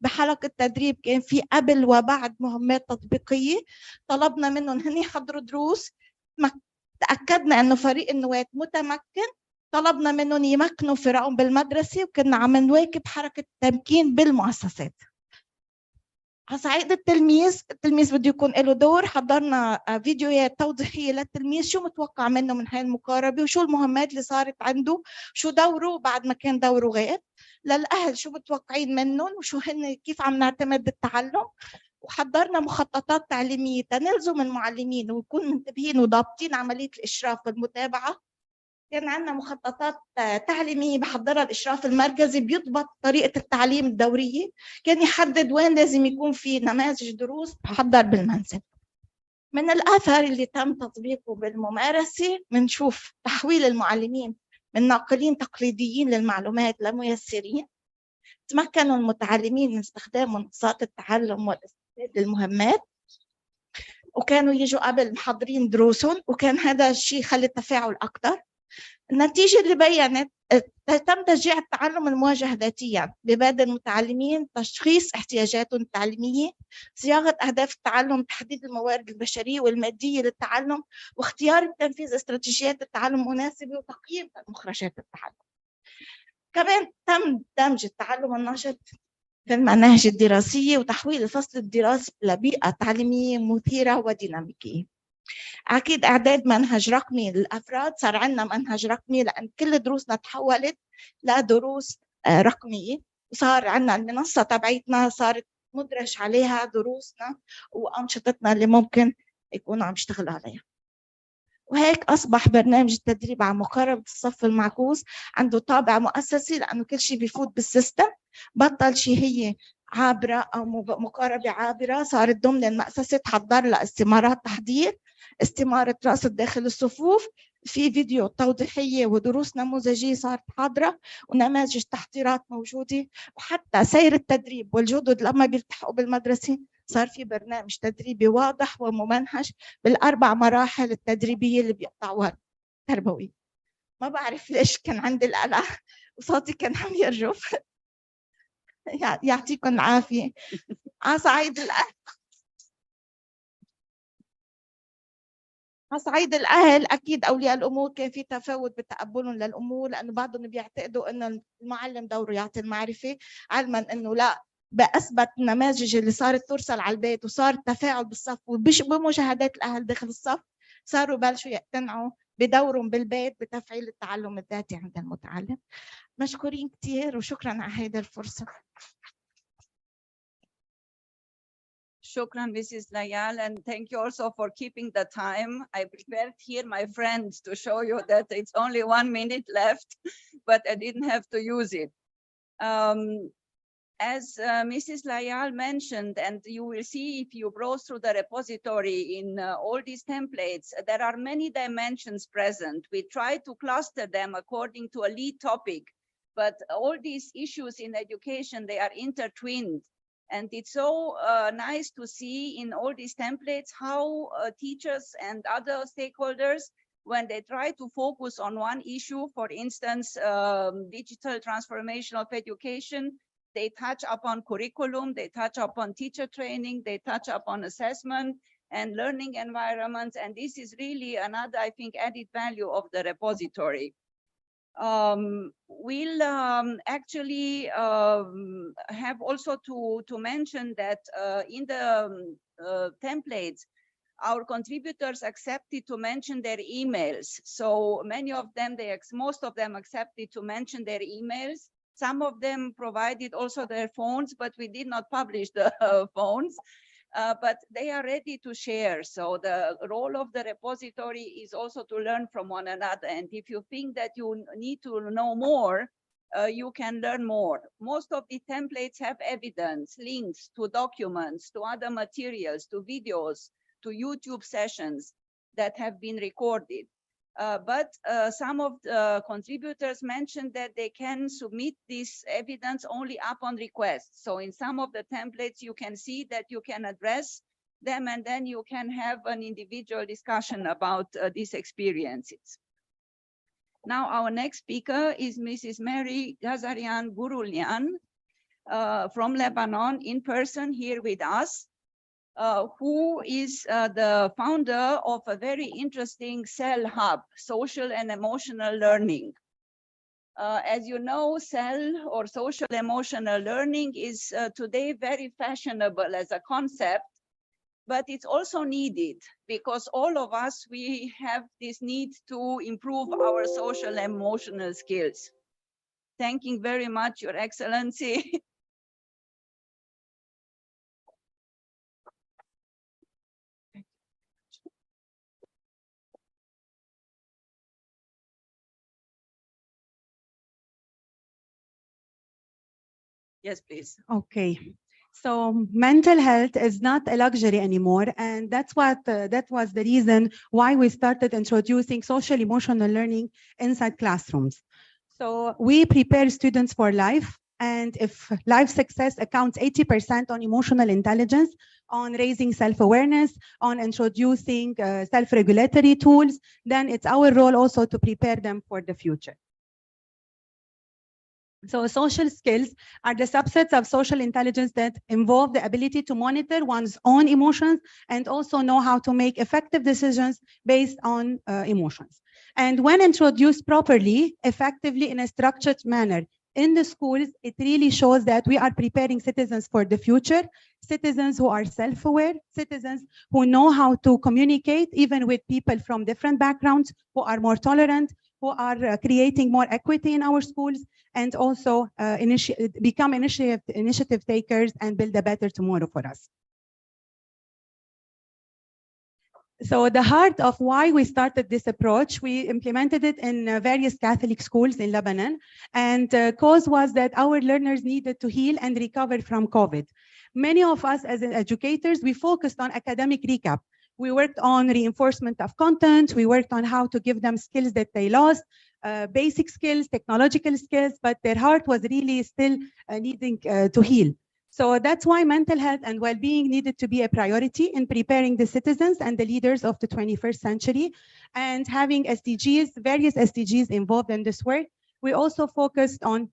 بحلقة تدريب، كان في قبل وبعد مهمات تطبيقية، طلبنا منهم هن يحضروا دروس، تأكدنا أنه فريق النواد متمكن، طلبنا منهم يمكنوا فرقهم بالمدرسة، وكنا عم نواكب حركة التمكين بالمؤسسات. على صعيد التلميذ بده يكون له دور. حضرنا فيديوهات توضيحية للتلميذ شو متوقع منه من هاي المقاربة وشو المهمات اللي صارت عنده، شو دوره بعد ما كان دوره غير. للأهل شو متوقعين منهم وشو هن كيف عم نعتمد بالتعلم. وحضرنا مخططات تعليمية تنلزم المعلمين ويكون منتبهين وضابطين عملية الإشراف والمتابعة. كان عندنا مخططات تعليمية بحضرها الإشراف المركزي بيضبط طريقة التعليم الدورية، كان يحدد وين لازم يكون في نماذج دروس تحضر بالمنزل. من الآثار اللي تم تطبيقه بالممارسة بنشوف تحويل المعلمين من ناقلين تقليديين للمعلومات لميسرين. تمكنوا المتعلمين من استخدام منصات التعلم والاستفادة للمهمات، وكانوا يجوا قبل محضرين دروسهم، وكان هذا الشيء خلي التفاعل أكثر. النتيجة اللي بيّنت تم تشجيع التعلم المواجه ذاتيا ببادئ المتعلمين، تشخيص احتياجاتهم التعليمية، صياغة أهداف التعلم، تحديد الموارد البشرية والمادية للتعلم، واختيار وتنفيذ استراتيجيات التعلم مناسبة، وتقييم مخرجات التعلم. كمان تم دمج التعلم النشط في المناهج الدراسية وتحويل الفصل الدراسي لبيئة تعليمية مثيرة وديناميكية. أكيد إعداد منهج رقمي للأفراد، صار عندنا منهج رقمي لأن كل دروسنا تحولت لدروس رقمية، وصار عندنا المنصة تبعيتنا صارت مدرج عليها دروسنا وأنشطتنا اللي ممكن يكونوا عم يشتغلوا عليها. وهيك أصبح برنامج التدريب على مقاربة الصف المعكوس عنده طابع مؤسسي، لأنه كل شيء بيفوت بالسيستم، بطل شيء هي عابرة أو مقاربة عابرة، صارت ضمن المؤسسة تحضر لها استمارات تحضير، استمارة رصد داخل الصفوف، في فيديو توضيحية ودروس نموذجية صارت حاضرة، ونماذج تحضيرات موجودة، وحتى سير التدريب والجدد لما بيلتحقوا بالمدرسة صار في برنامج تدريبي واضح وممنهج بالأربع مراحل التدريبية اللي بيقطعوها التربوي. ما بعرف ليش كان عندي القلق وصوتي كان عم يرجف. يعطيكم العافية. على صعيد الأهل أكيد أولياء الأمور كان في تفاوت بتقبلهم للأمور، لأنه بعضهم بيعتقدوا إنه المعلم دوره يعطي المعرفة، علما إنه لا، بأثبت النماذج اللي صارت ترسل على البيت وصار التفاعل بالصف وبمشاهدات الأهل داخل الصف، صاروا بلشوا يقتنعوا بدورهم بالبيت بتفعيل التعلم الذاتي عند المتعلم. مشكورين كتير وشكرا على هذه الفرصة. Shukran, Mrs. Layal, and thank you also for keeping the time. I prepared here my friends to show you that it's only 1 minute left, but I didn't have to use it. As Mrs. Layal mentioned, and you will see if you browse through the repository in all these templates, there are many dimensions present. We try to cluster them according to a lead topic, but all these issues in education, they are intertwined. And it's so nice to see in all these templates how teachers and other stakeholders, when they try to focus on one issue, for instance, digital transformation of education, they touch upon curriculum, they touch upon teacher training, they touch upon assessment and learning environments. And this is really another, I think, added value of the repository. We'll actually have also to mention that in the templates, our contributors accepted to mention their emails. So many of them, most of them accepted to mention their emails. Some of them provided also their phones, but we did not publish the phones. But they are ready to share. So the role of the repository is also to learn from one another. And if you think that you need to know more, you can learn more. Most of the templates have evidence, links to documents, to other materials, to videos, to YouTube sessions that have been recorded. But some of the contributors mentioned that they can submit this evidence only upon request. So in some of the templates, you can see that you can address them and then you can have an individual discussion about these experiences. Now, our next speaker is Mrs. Mary Ghazarian Gurulian from Lebanon, in person here with us. Who is the founder of a very interesting cell hub, social and emotional learning. As you know, SEL or social emotional learning is today very fashionable as a concept, but it's also needed because all of us, we have this need to improve our social emotional skills. Thanking very much, Your Excellency. Yes, please. Okay. So mental health is not a luxury anymore, and that's what that was the reason why we started introducing social emotional learning inside classrooms. So we prepare students for life, and if life success accounts 80% on emotional intelligence, on raising self-awareness, on introducing self-regulatory tools, then it's our role also to prepare them for the future. So social skills are the subsets of social intelligence that involve the ability to monitor one's own emotions and also know how to make effective decisions based on emotions. And when introduced properly, effectively in a structured manner in the schools, it really shows that we are preparing citizens for the future, citizens who are self-aware, citizens who know how to communicate even with people from different backgrounds, who are more tolerant, who are creating more equity in our schools, and also become initiative takers and build a better tomorrow for us. So the heart of why we started this approach, we implemented it in various Catholic schools in Lebanon, and cause was that our learners needed to heal and recover from COVID. Many of us as educators, we focused on academic recap. We worked on reinforcement of content. We worked on how to give them skills that they lost, basic skills, technological skills, but their heart was really still needing to heal. So that's why mental health and well-being needed to be a priority in preparing the citizens and the leaders of the 21st century. And having SDGs, various SDGs involved in this work, we also focused on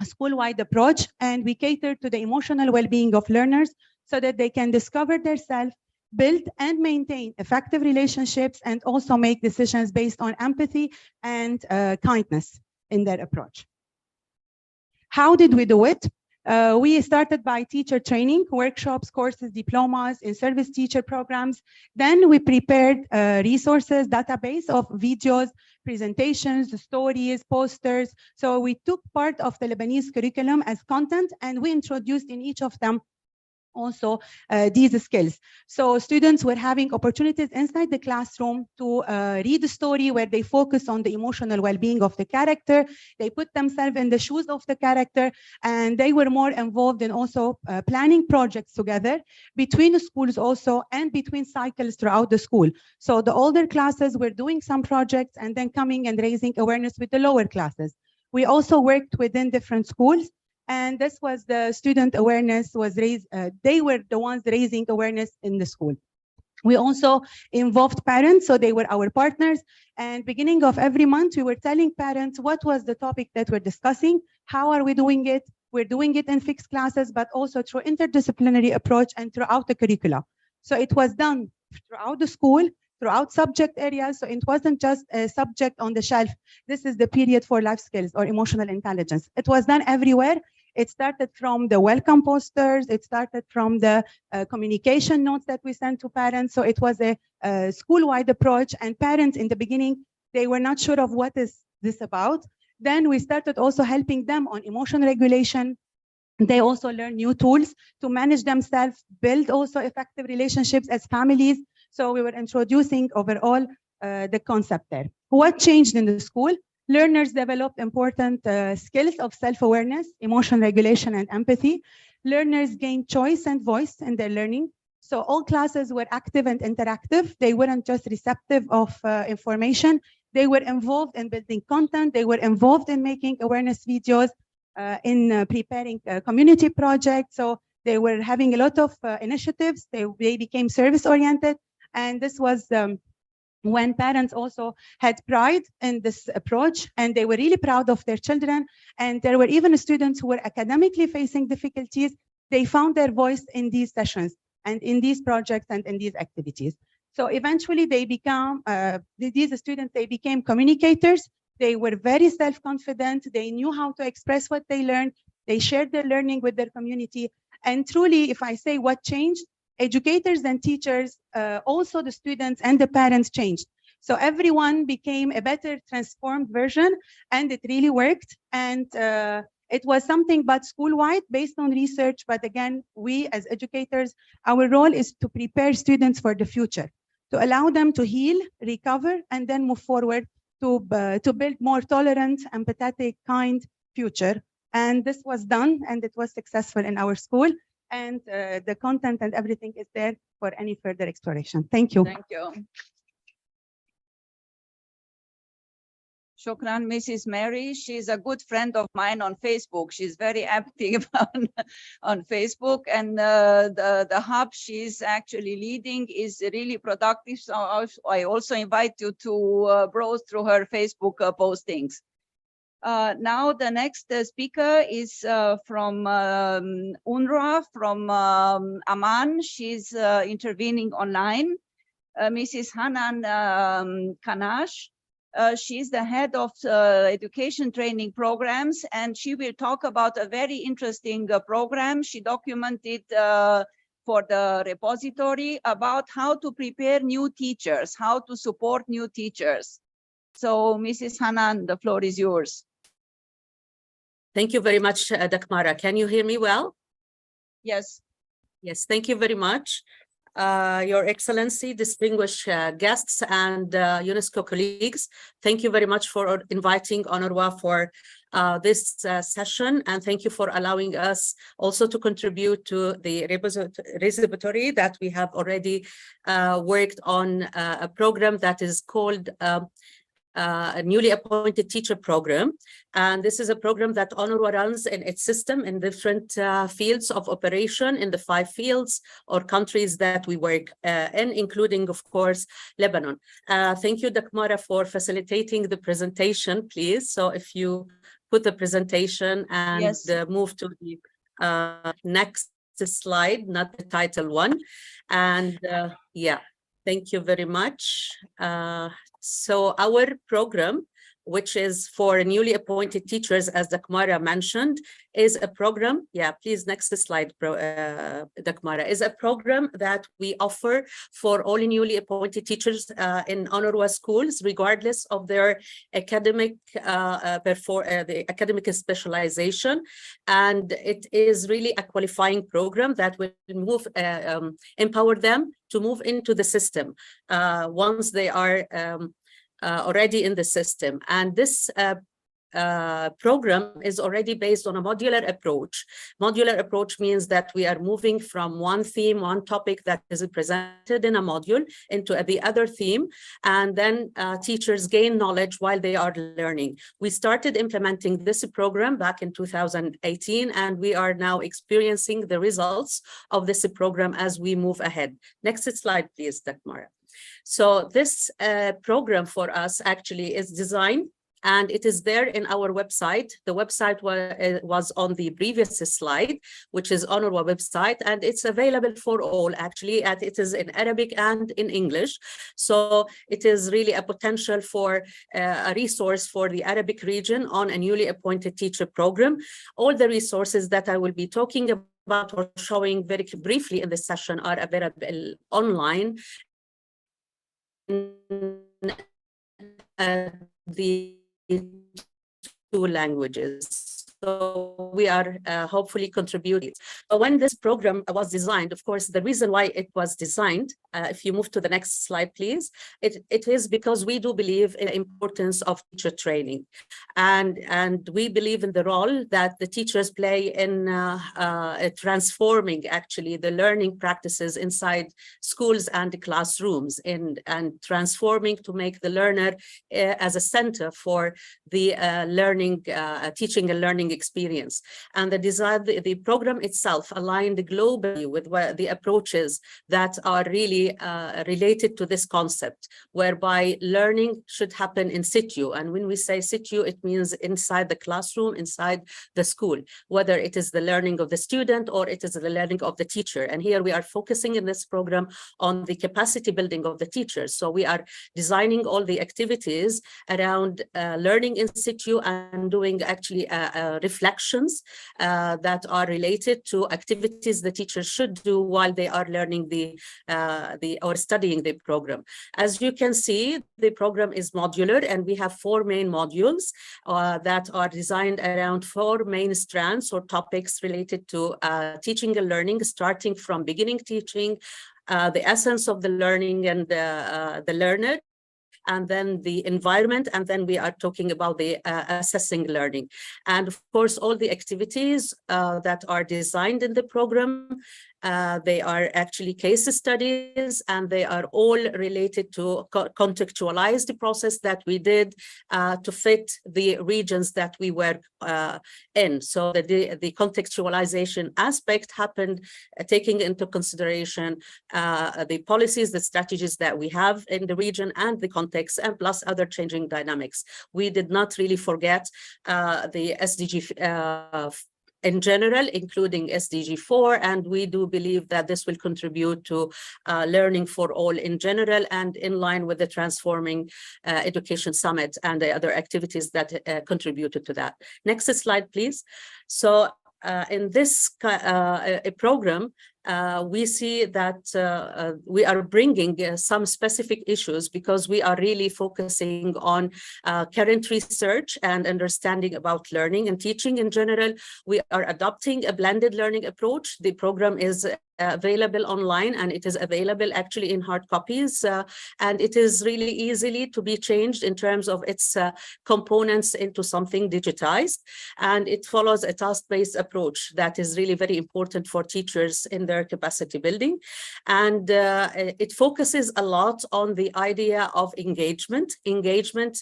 a school-wide approach, and we catered to the emotional well-being of learners so that they can discover their self, build and maintain effective relationships, and also make decisions based on empathy and kindness in their approach. How did we do it? We started by teacher training, workshops, courses, diplomas, in-service teacher programs. Then we prepared resources, database of videos, presentations, stories, posters. So we took part of the Lebanese curriculum as content, and we introduced in each of them also these skills. So students were having opportunities inside the classroom to read the story where they focus on the emotional well-being of the character. They put themselves in the shoes of the character, and they were more involved in also planning projects together between the schools also and between cycles throughout the school. So the older classes were doing some projects and then coming and raising awareness with the lower classes. We also worked within different schools, and this was the student awareness was raised. They were the ones raising awareness in the school. We also involved parents, so they were our partners. And beginning of every month, we were telling parents what was the topic that we're discussing, how are we doing it. We're doing it in fixed classes, but also through interdisciplinary approach and throughout the curricula. So it was done throughout the school, throughout subject areas. So it wasn't just a subject on the shelf. This is the period for life skills or emotional intelligence. It was done everywhere. It started from the welcome posters. It started from the communication notes that we sent to parents. So it was a school-wide approach, and parents in the beginning, they were not sure of what is this about. Then we started also helping them on emotion regulation. They also learn new tools to manage themselves, build also effective relationships as families. So we were introducing overall the concept there. What changed in the school? Learners developed important skills of self-awareness, emotion regulation, and empathy. Learners gained choice and voice in their learning. So all classes were active and interactive. They weren't just receptive of information. They were involved in building content. They were involved in making awareness videos, in preparing community projects. So they were having a lot of initiatives. They became service-oriented. And this was when parents also had pride in this approach, and they were really proud of their children. And there were even students who were academically facing difficulties. They found their voice in these sessions and in these projects and in these activities. So eventually they become, these students, they became communicators. They were very self-confident. They knew how to express what they learned. They shared their learning with their community. And truly, if I say what changed, educators and teachers, also the students and the parents changed. So everyone became a better transformed version, and it really worked. And it was something but school-wide based on research. But again, we as educators, our role is to prepare students for the future, to allow them to heal, recover, and then move forward to build more tolerant, empathetic, kind future. And this was done, and it was successful in our school. And the content and everything is there for any further exploration. Thank you. Thank you. Shukran, Mrs. Mary. She's a good friend of mine on Facebook. She's very active on Facebook, and the hub she's actually leading is really productive. So I also invite you to browse through her Facebook postings. Now the next speaker is from UNRWA, from Amman. She's intervening online. Mrs. Hanan Kanash. She's the head of education training programs, and she will talk about a very interesting program she documented for the repository about how to prepare new teachers, how to support new teachers. So Mrs. Hanan, the floor is yours. Thank you very much, Dakmara. Can you hear me well? Yes. Yes, thank you very much. Your Excellency, distinguished guests and UNESCO colleagues, thank you very much for inviting UNRWA for this session, and thank you for allowing us also to contribute to the repository that we have already worked on a program that is called a newly appointed teacher program. And this is a program that UNRWA runs in its system in different fields of operation in the 5 fields or countries that we work in, including, of course, Lebanon. Thank you, Dakmara, for facilitating the presentation, please. So if you put the presentation and Yes. Move to the next slide, not the title one. And yeah, thank you very much. So our program, which is for newly appointed teachers, as Dakmara mentioned, is a program, yeah, please, next slide, Dakmara, is a program that we offer for all newly appointed teachers in UNRWA schools, regardless of their academic the academic specialization. And it is really a qualifying program that will move, empower them to move into the system once they are already in the system. And this program is already based on a modular approach. Modular approach means that we are moving from one theme, one topic that is presented in a module into the other theme, and then teachers gain knowledge while they are learning. We started implementing this program back in 2018, and we are now experiencing the results of this program as we move ahead. Next slide, please, Dakmara. So this program for us actually is designed, and it is there in our website. The website was on the previous slide, which is UNRWA website, and it's available for all actually, and it is in Arabic and in English. So it is really a potential for a resource for the Arabic region on a newly appointed teacher program. All the resources that I will be talking about or showing very briefly in this session are available online. The 2 languages. So we are hopefully contributing. But when this program was designed, of course, the reason why it was designed, if you move to the next slide, please, it is because we do believe in the importance of teacher training. And we believe in the role that the teachers play in transforming actually the learning practices inside schools and classrooms, and transforming to make the learner as a center for the learning, teaching and learning experience. And the program itself aligned globally with the approaches that are really related to this concept, whereby learning should happen in situ. And when we say situ, it means inside the classroom, inside the school, whether it is the learning of the student or it is the learning of the teacher. And here we are focusing in this program on the capacity building of the teachers. So we are designing all the activities around learning in situ and doing actually reflections that are related to activities the teachers should do while they are learning or studying the program. As you can see, the program is modular, and we have 4 main modules that are designed around 4 main strands or topics related to teaching and learning, starting from beginning teaching, the essence of the learning and the learner, and then the environment, and then we are talking about the assessing learning. And of course, all the activities that are designed in the program, they are actually case studies, and they are all related to contextualize the process that we did to fit the regions that we were in. So the contextualization aspect happened taking into consideration the policies, the strategies that we have in the region and the context, and plus other changing dynamics. We did not really forget the SDG in general, including SDG 4, and we do believe that this will contribute to learning for all in general and in line with the Transforming Education Summit and the other activities that contributed to that. Next slide, please. So in this program, we see that we are bringing some specific issues because we are really focusing on current research and understanding about learning and teaching in general. We are adopting a blended learning approach. The program is available online, and it is available actually in hard copies, and it is really easily to be changed in terms of its components into something digitized, and it follows a task-based approach that is really very important for teachers in their capacity building. And it focuses a lot on the idea of engagement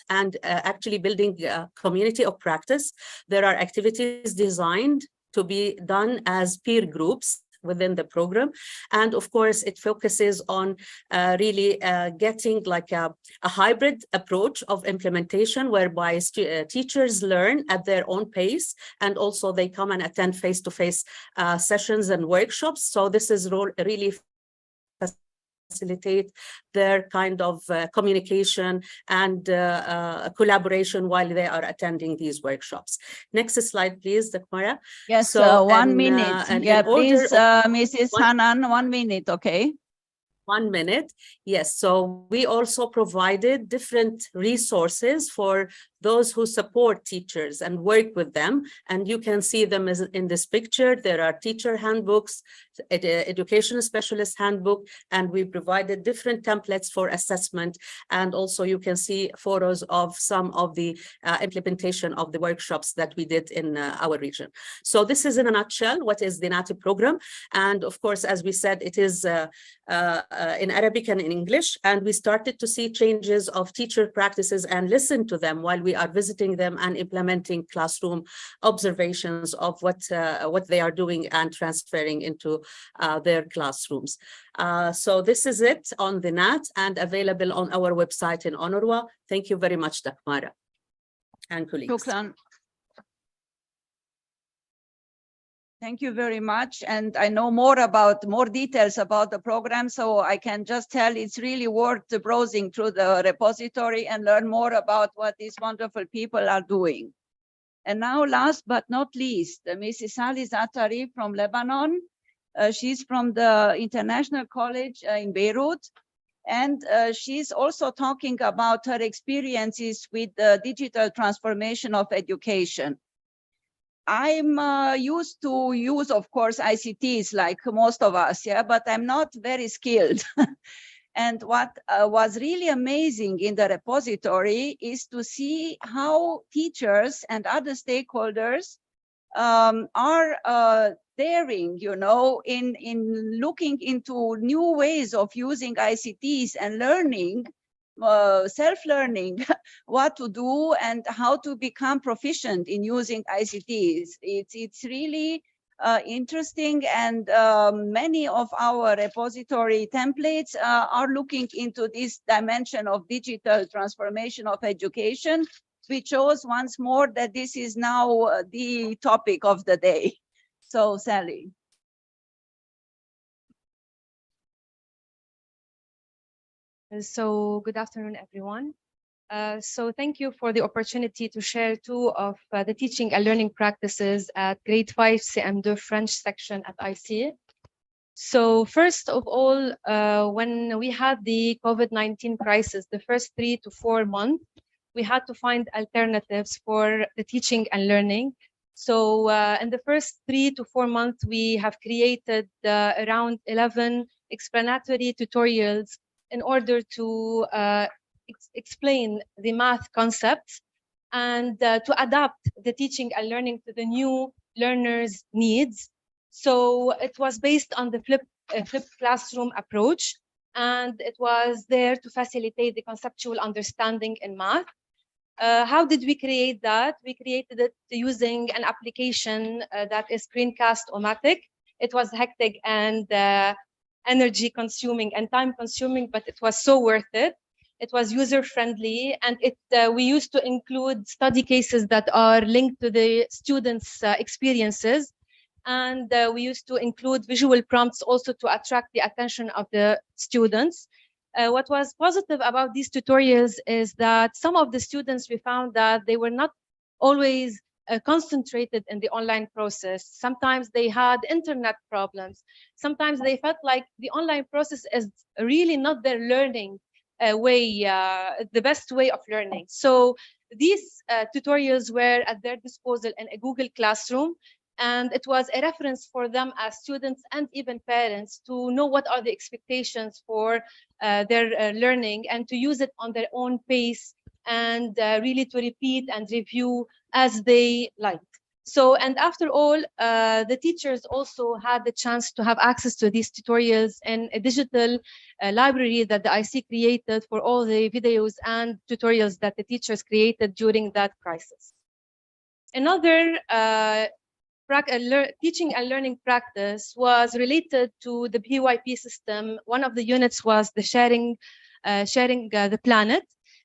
and actually building a community of practice. There are activities designed to be done as peer groups within the program, and of course it focuses on really getting like a hybrid approach of implementation, whereby teachers learn at their own pace, and also they come and attend face-to-face sessions and workshops. So this is really facilitate their kind of communication and collaboration while they are attending these workshops. Next slide, please, Dakmara. Yes, so, 1 minute. Yeah, please, Mrs. Hanan, 1 minute, okay? 1 minute. Yes, so we also provided different resources for those who support teachers and work with them. And you can see them as in this picture. There are teacher handbooks, education specialist handbook, and we provided different templates for assessment. And also you can see photos of some of the implementation of the workshops that we did in our region. So this is in a nutshell what is the NATI program. And of course, as we said, it is in Arabic and in English. And we started to see changes of teacher practices and listen to them while we are visiting them and implementing classroom observations of what they are doing and transferring into their classrooms. So this is it on the NAT and available on our website in UNRWA. Thank you very much, Dakmara and colleagues. Shukran. Thank you very much. And I know more details about the program, so I can just tell it's really worth browsing through the repository and learn more about what these wonderful people are doing. And now, last but not least, Mrs. Ali Zatari from Lebanon. She's from the International College in Beirut. And she's also talking about her experiences with the digital transformation of education. I'm used to use, of course, ICTs like most of us, yeah, but I'm not very skilled. And what was really amazing in the repository is to see how teachers and other stakeholders are daring, you know, in looking into new ways of using ICTs and learning self-learning what to do and how to become proficient in using ICTs. It's really interesting, and many of our repository templates are looking into this dimension of digital transformation of education, which shows once more that this is now the topic of the day. So, Sally. So good afternoon, everyone. So thank you for the opportunity to share two of the teaching and learning practices at grade 5 CM2 French section at IC. So first of all, when we had the COVID-19 crisis, the first 3 to 4 months, we had to find alternatives for the teaching and learning. So in the first 3 to 4 months, we have created around 11 explanatory tutorials in order to explain the math concepts and to adapt the teaching and learning to the new learners' needs. So it was based on the flipped classroom approach, and it was there to facilitate the conceptual understanding in math. How did we create that? We created it using an application that is Screencast-O-Matic. It was hectic and energy consuming and time consuming, but it was so worth it. It was user friendly, and we used to include study cases that are linked to the students' experiences. And we used to include visual prompts also to attract the attention of the students. What was positive about these tutorials is that some of the students, we found that they were not always concentrated in the online process. Sometimes they had internet problems. Sometimes they felt like the online process is really not their learning way, the best way of learning. So these tutorials were at their disposal in a Google Classroom, and it was a reference for them as students and even parents to know what are the expectations for their learning and to use it on their own pace and really to repeat and review as they liked. So, and after all, the teachers also had the chance to have access to these tutorials in a digital library that the IC created for all the videos and tutorials that the teachers created during that crisis. Another teaching and learning practice was related to the PYP system. One of the units was the sharing the planet,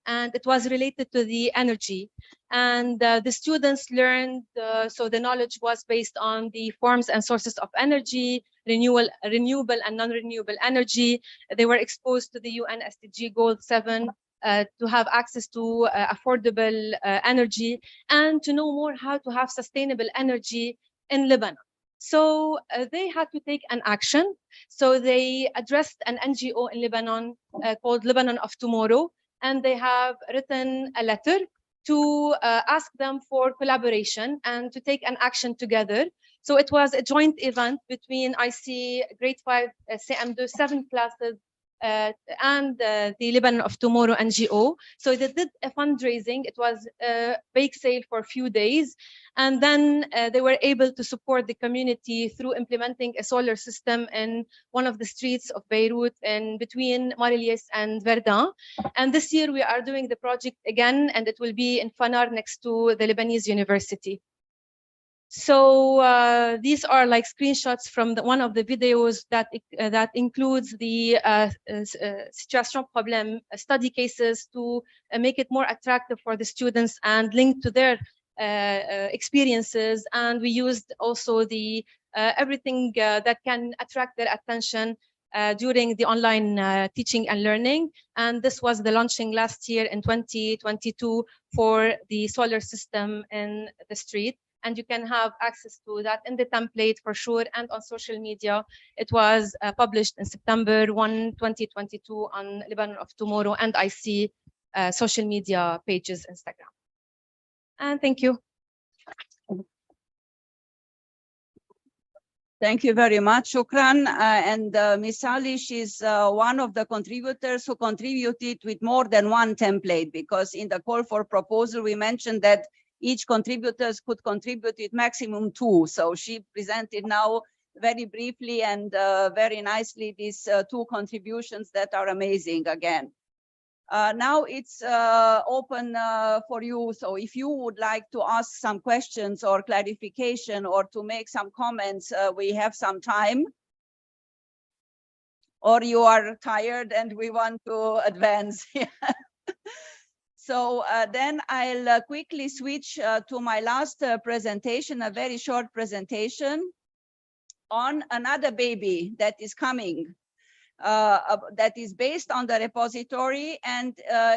and it was related to the energy. And the students learned, so the knowledge was based on the forms and sources of energy, renewable and non-renewable energy. They were exposed to the UN SDG Goal 7 to have access to affordable energy and to know more how to have sustainable energy in Lebanon. So they had to take an action. So they addressed an NGO in Lebanon called Lebanon of Tomorrow, and they have written a letter to ask them for collaboration and to take an action together. So it was a joint event between IC grade 5 CM2 7 classes and the Lebanon of Tomorrow NGO. So they did a fundraising. It was a bake sale for a few days. And then they were able to support the community through implementing a solar system in one of the streets of Beirut in between Marilies and Verdun. And this year we are doing the project again, and it will be in Fanar next to the Lebanese University. So these are like screenshots from one of the videos that includes the situation problem study cases to make it more attractive for the students and linked to their experiences. And we used also the everything that can attract their attention during the online teaching and learning. And this was the launching last year in 2022 for the solar system in the street. And you can have access to that in the template for sure and on social media. It was published in September 1, 2022 on Lebanon of Tomorrow and IC social media pages, Instagram. And thank you. Thank you very much, Shukran. And Ms. Ali, she's one of the contributors who contributed with more than one template, because in the call for proposal, we mentioned that each contributors could contribute with maximum 2. So she presented now very briefly and very nicely these 2 contributions that are amazing again. Now it's open for you. So if you would like to ask some questions or clarification or to make some comments, we have some time. Or you are tired and we want to advance. So then I'll quickly switch to my last presentation, a very short presentation on another baby that is coming. That is based on the repository, and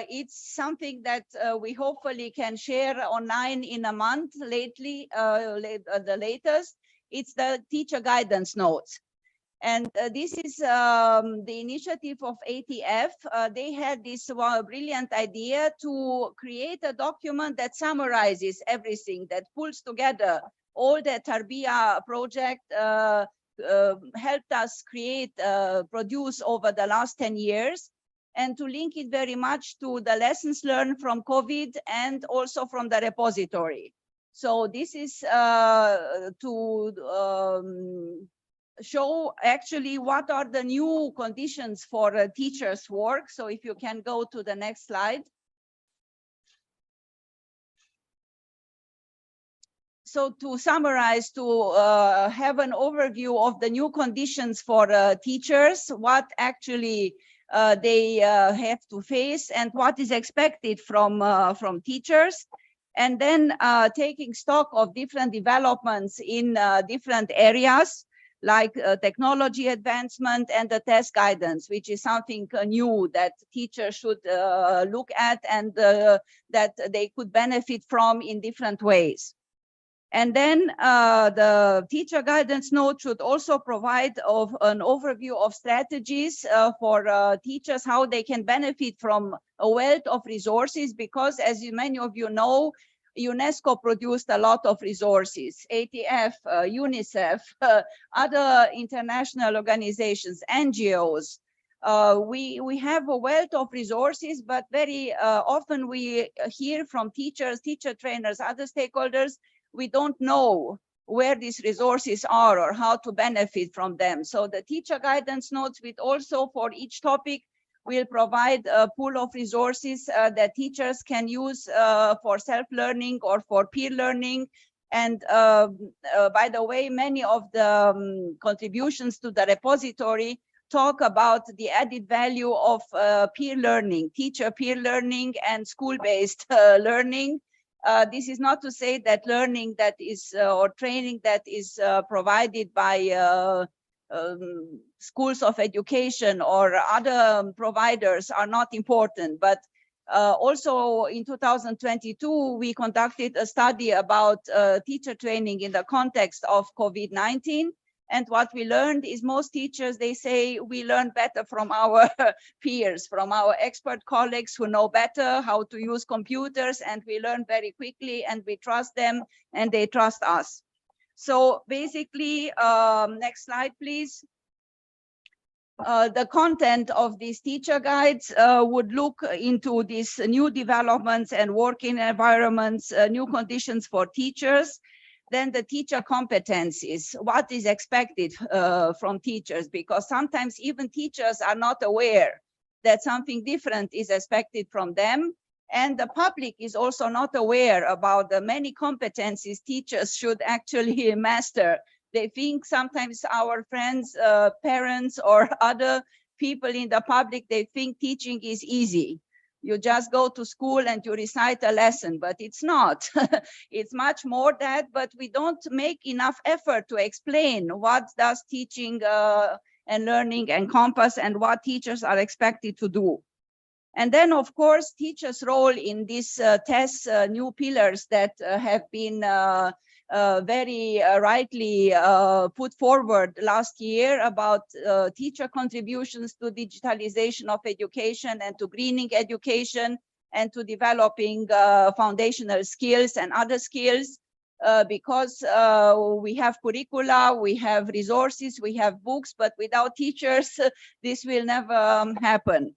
it's something that we hopefully can share online in a month lately, the latest. It's the teacher guidance notes. And this is the initiative of ATF. They had this brilliant idea to create a document that summarizes everything, that pulls together all the Tarbiyah project helped us create, produce over the last 10 years, and to link it very much to the lessons learned from COVID and also from the repository. So this is to show actually what are the new conditions for teachers' work. So if you can go to the next slide. So to summarize, to have an overview of the new conditions for teachers, what actually they have to face and what is expected from teachers, and then taking stock of different developments in different areas, like technology advancement and the test guidance, which is something new that teachers should look at and that they could benefit from in different ways. And then the teacher guidance note should also provide an overview of strategies for teachers, how they can benefit from a wealth of resources, because as many of you know, UNESCO produced a lot of resources, ATF, UNICEF, other international organizations, NGOs. We have a wealth of resources, but very often we hear from teachers, teacher trainers, other stakeholders, we don't know where these resources are or how to benefit from them. So the teacher guidance notes with also for each topic will provide a pool of resources that teachers can use for self-learning or for peer learning. And by the way, many of the contributions to the repository talk about the added value of peer learning, teacher peer learning and school-based learning. This is not to say that learning that is or training that is provided by schools of education or other providers are not important, but also in 2022 we conducted a study about teacher training in the context of COVID-19. And what we learned is most teachers, they say we learn better from our peers, from our expert colleagues who know better how to use computers, and we learn very quickly and we trust them and they trust us. So basically, next slide, please. The content of these teacher guides would look into these new developments and working environments, new conditions for teachers. Then the teacher competencies, what is expected from teachers, because sometimes even teachers are not aware that something different is expected from them. And the public is also not aware about the many competencies teachers should actually master. They think sometimes our friends, parents, or other people in the public, they think teaching is easy. You just go to school and you recite a lesson, but it's not. It's much more that, but we don't make enough effort to explain what does teaching and learning encompass and what teachers are expected to do. And then, of course, teachers' role in these tests, new pillars that have been very rightly put forward last year about teacher contributions to digitalization of education and to greening education and to developing foundational skills and other skills, because we have curricula, we have resources, we have books, but without teachers, this will never happen.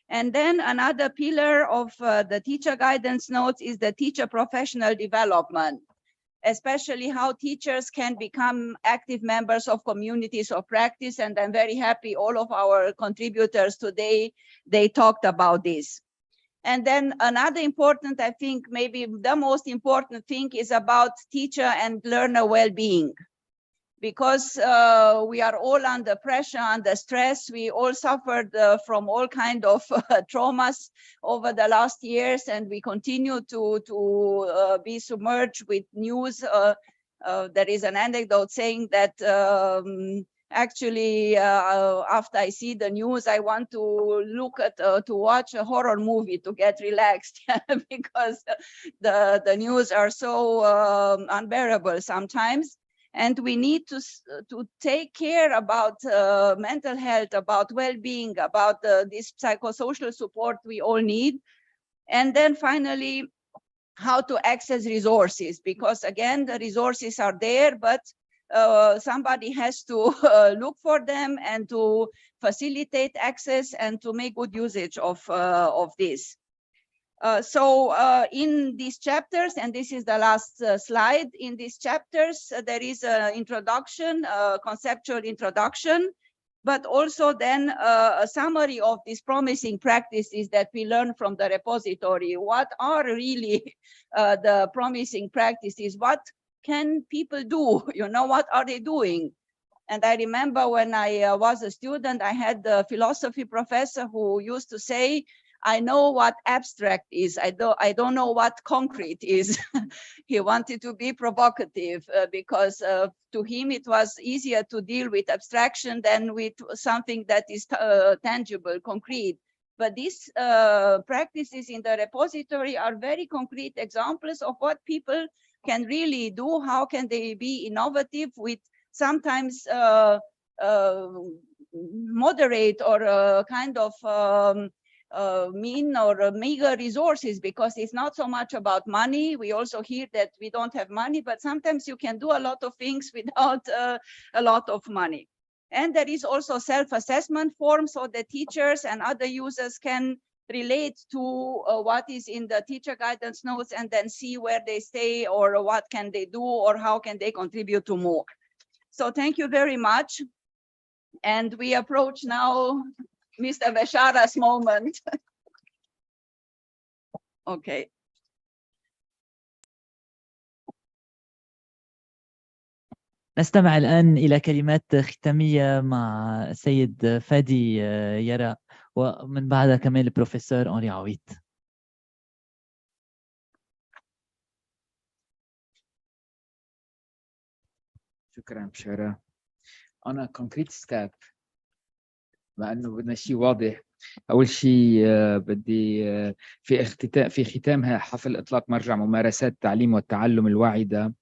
And then another pillar of the teacher guidance notes is the teacher professional development, especially how teachers can become active members of communities of practice. And I'm very happy all of our contributors today, they talked about this. And then another important, I think maybe the most important thing is about teacher and learner well-being. Because we are all under pressure, under stress. We all suffered from all kind of traumas over the last years, and we continue to be submerged with news. There is an anecdote saying that actually, after I see the news, I want to look at, to watch a horror movie to get relaxed because the news are so unbearable sometimes. And we need to take care about mental health, about well-being, about this psychosocial support we all need. And then finally, how to access resources, because again, the resources are there, but somebody has to look for them and to facilitate access and to make good usage of this. So in these chapters, and this is the last slide, in these chapters, there is an introduction, conceptual introduction, but also then a summary of these promising practices that we learn from the repository. What are really the promising practices? What can people do? You know, what are they doing? And I remember when I was a student, I had the philosophy professor who used to say, I know what abstract is. I don't know what concrete is. He wanted to be provocative because to him it was easier to deal with abstraction than with something that is tangible, concrete. But these practices in the repository are very concrete examples of what people can really do. How can they be innovative with sometimes moderate or kind of mean or meager resources, because it's not so much about money. We also hear that we don't have money, but sometimes you can do a lot of things without a lot of money. And there is also self-assessment form, so the teachers and other users can relate to what is in the teacher guidance notes and then see where they stay or what can they do or how can they contribute to more. So thank you very much. And we approach now Mr. Beshara's moment. Okay. نستمع الآن إلى كلمات ختامية مع السيد فادي يرى، ومن بعدها كمان البروفيسور أنري عويت. شكرا بشارة. أنا concrete step، مع إنه بدنا شيء واضح. أول شيء بدي في ختامها حفل إطلاق مرجع ممارسات التعليم والتعلم الواعدة،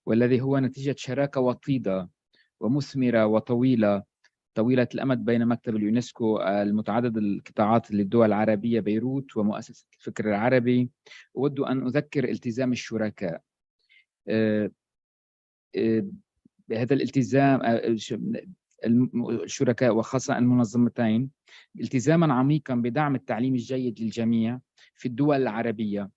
والذي هو نتيجة شراكة وطيدة ومثمرة وطويلة الأمد بين مكتب اليونسكو المتعدد القطاعات للدول العربية بيروت ومؤسسة الفكر العربي. أود أن أذكر التزام الشركاء بهذا الالتزام، الشركاء وخاصة المنظمتين، التزاما عميقا بدعم التعليم الجيد للجميع في الدول العربية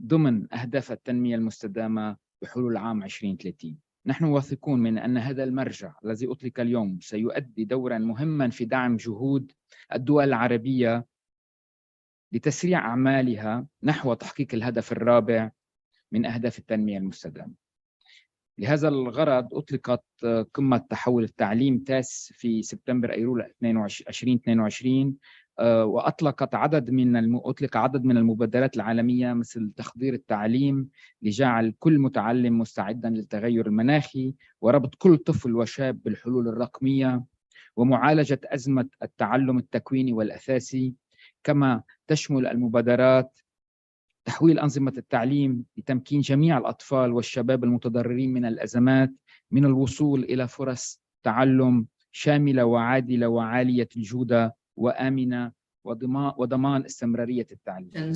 ضمن أهداف التنمية المستدامة بحلول عام 2030. نحن واثقون من أن هذا المرجع الذي أطلق اليوم سيؤدي دورا مهما في دعم جهود الدول العربية لتسريع أعمالها نحو تحقيق الهدف الرابع من أهداف التنمية المستدامة. لهذا الغرض أطلقت قمة تحول التعليم تاس في سبتمبر أيلول 2022، وأطلق عدد من المبادرات العالمية مثل تخدير التعليم لجعل كل متعلم مستعدا للتغير المناخي، وربط كل طفل وشاب بالحلول الرقمية، ومعالجة أزمة التعلم التكويني والأساسي. كما تشمل المبادرات تحويل أنظمة التعليم لتمكين جميع الأطفال والشباب المتضررين من الأزمات من الوصول إلى فرص تعلم شاملة وعادلة وعالية الجودة وآمنة، وضمان استمرارية التعليم.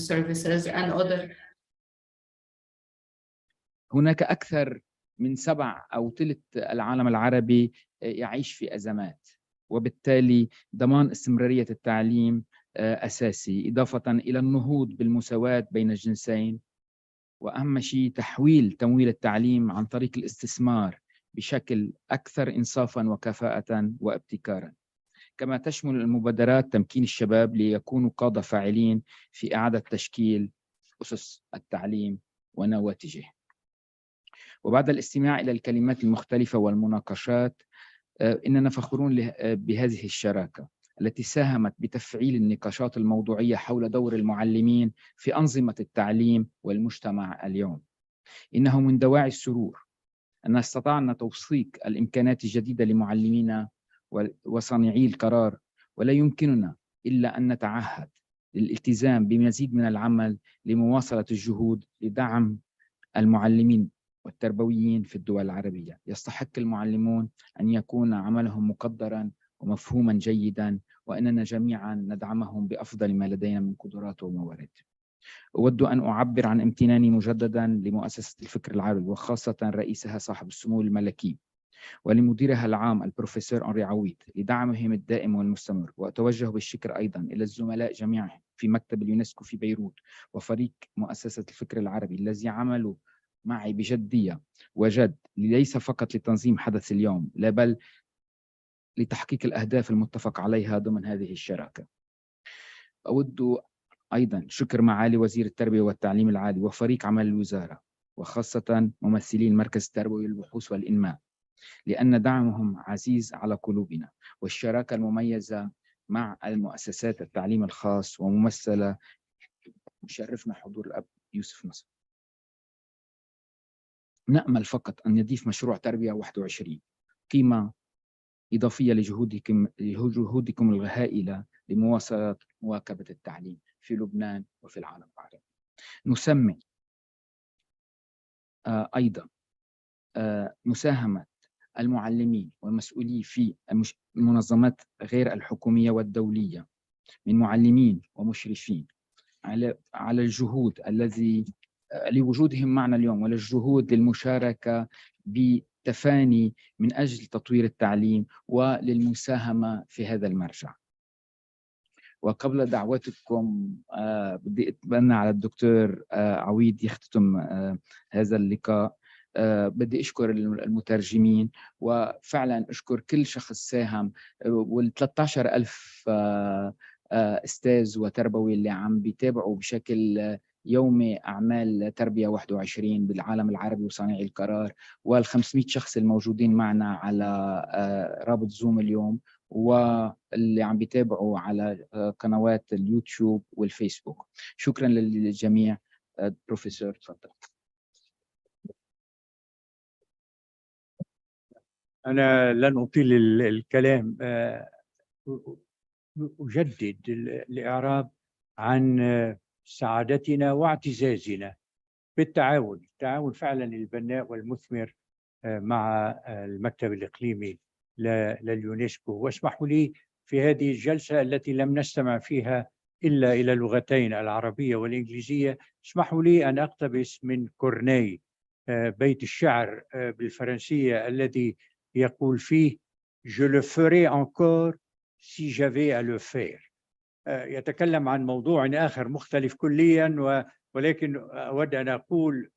هناك أكثر من 7 أو ثلث العالم العربي يعيش في أزمات، وبالتالي ضمان استمرارية التعليم أساسي، إضافة إلى النهوض بالمساواة بين الجنسين، وأهم شيء تحويل تمويل التعليم عن طريق الاستثمار بشكل أكثر إنصافا وكفاءة وابتكارا. كما تشمل المبادرات تمكين الشباب ليكونوا قادة فاعلين في إعادة تشكيل أسس التعليم ونواتجه. وبعد الاستماع إلى الكلمات المختلفة والمناقشات، إننا فخورون بهذه الشراكة التي ساهمت بتفعيل النقاشات الموضوعية حول دور المعلمين في أنظمة التعليم والمجتمع اليوم. إنه من دواعي السرور أن استطعنا توثيق الإمكانات الجديدة لمعلمينا وصانعي القرار، ولا يمكننا إلا أن نتعهد للالتزام بمزيد من العمل لمواصلة الجهود لدعم المعلمين والتربويين في الدول العربية. يستحق المعلمون أن يكون عملهم مقدراً ومفهوماً جيداً، وأننا جميعاً ندعمهم بأفضل ما لدينا من قدرات وموارد. أود أن أعبر عن امتناني مجدداً لمؤسسة الفكر العربي، وخاصة رئيسها صاحب السمو الملكي، ولمديرها العام البروفيسور أنري عويد لدعمهم الدائم والمستمر. وأتوجه بالشكر أيضاً إلى الزملاء جميعهم في مكتب اليونسكو في بيروت وفريق مؤسسة الفكر العربي الذي عملوا معي بجدية وجد، ليس فقط لتنظيم حدث اليوم، لا بل لتحقيق الأهداف المتفق عليها ضمن هذه الشراكة. أود أيضا شكر معالي وزير التربية والتعليم العالي وفريق عمل الوزارة، وخاصة ممثلي المركز التربوي للبحوث والإنماء، لأن دعمهم عزيز على قلوبنا، والشراكة المميزة مع المؤسسات التعليم الخاص وممثلة مشرفنا حضور الأب يوسف نصر. نأمل فقط أن يضيف مشروع تربية 21 قيمة إضافية لجهودكم الهائلة لمواصلة مواكبة التعليم في لبنان وفي العالم العربي. نسمي أيضا مساهمة المعلمين والمسؤولين في المنظمات غير الحكومية والدولية من معلمين ومشرفين على الجهود الذي لوجودهم معنا اليوم، وللجهود للمشاركة بتفاني من أجل تطوير التعليم وللمساهمة في هذا المرجع. وقبل دعوتكم بدي أتمنى على الدكتور عويد يختتم هذا اللقاء. بدي أشكر المترجمين، وفعلا أشكر كل شخص ساهم، وال13,000 أستاذ وتربوي اللي عم بيتابعوا بشكل يومي أعمال تربية 21 بالعالم العربي وصانعي القرار، وال500 شخص الموجودين معنا على رابط زوم اليوم، واللي عم بيتابعوا على قنوات اليوتيوب والفيسبوك. شكرا للجميع. بروفيسور تفضل. أنا لن أطيل الكلام، أجدد الإعراب عن سعادتنا واعتزازنا بالتعاون، التعاون فعلا البناء والمثمر مع المكتب الإقليمي لليونسكو. واسمحوا لي في هذه الجلسة التي لم نستمع فيها إلا إلى اللغتين العربية والإنجليزية، اسمحوا لي أن أقتبس من كورني بيت الشعر بالفرنسية الذي يقول فيه Je le ferai encore si j'avais à le faire. يتكلم عن موضوع آخر مختلف كليا، ولكن أود أن أقول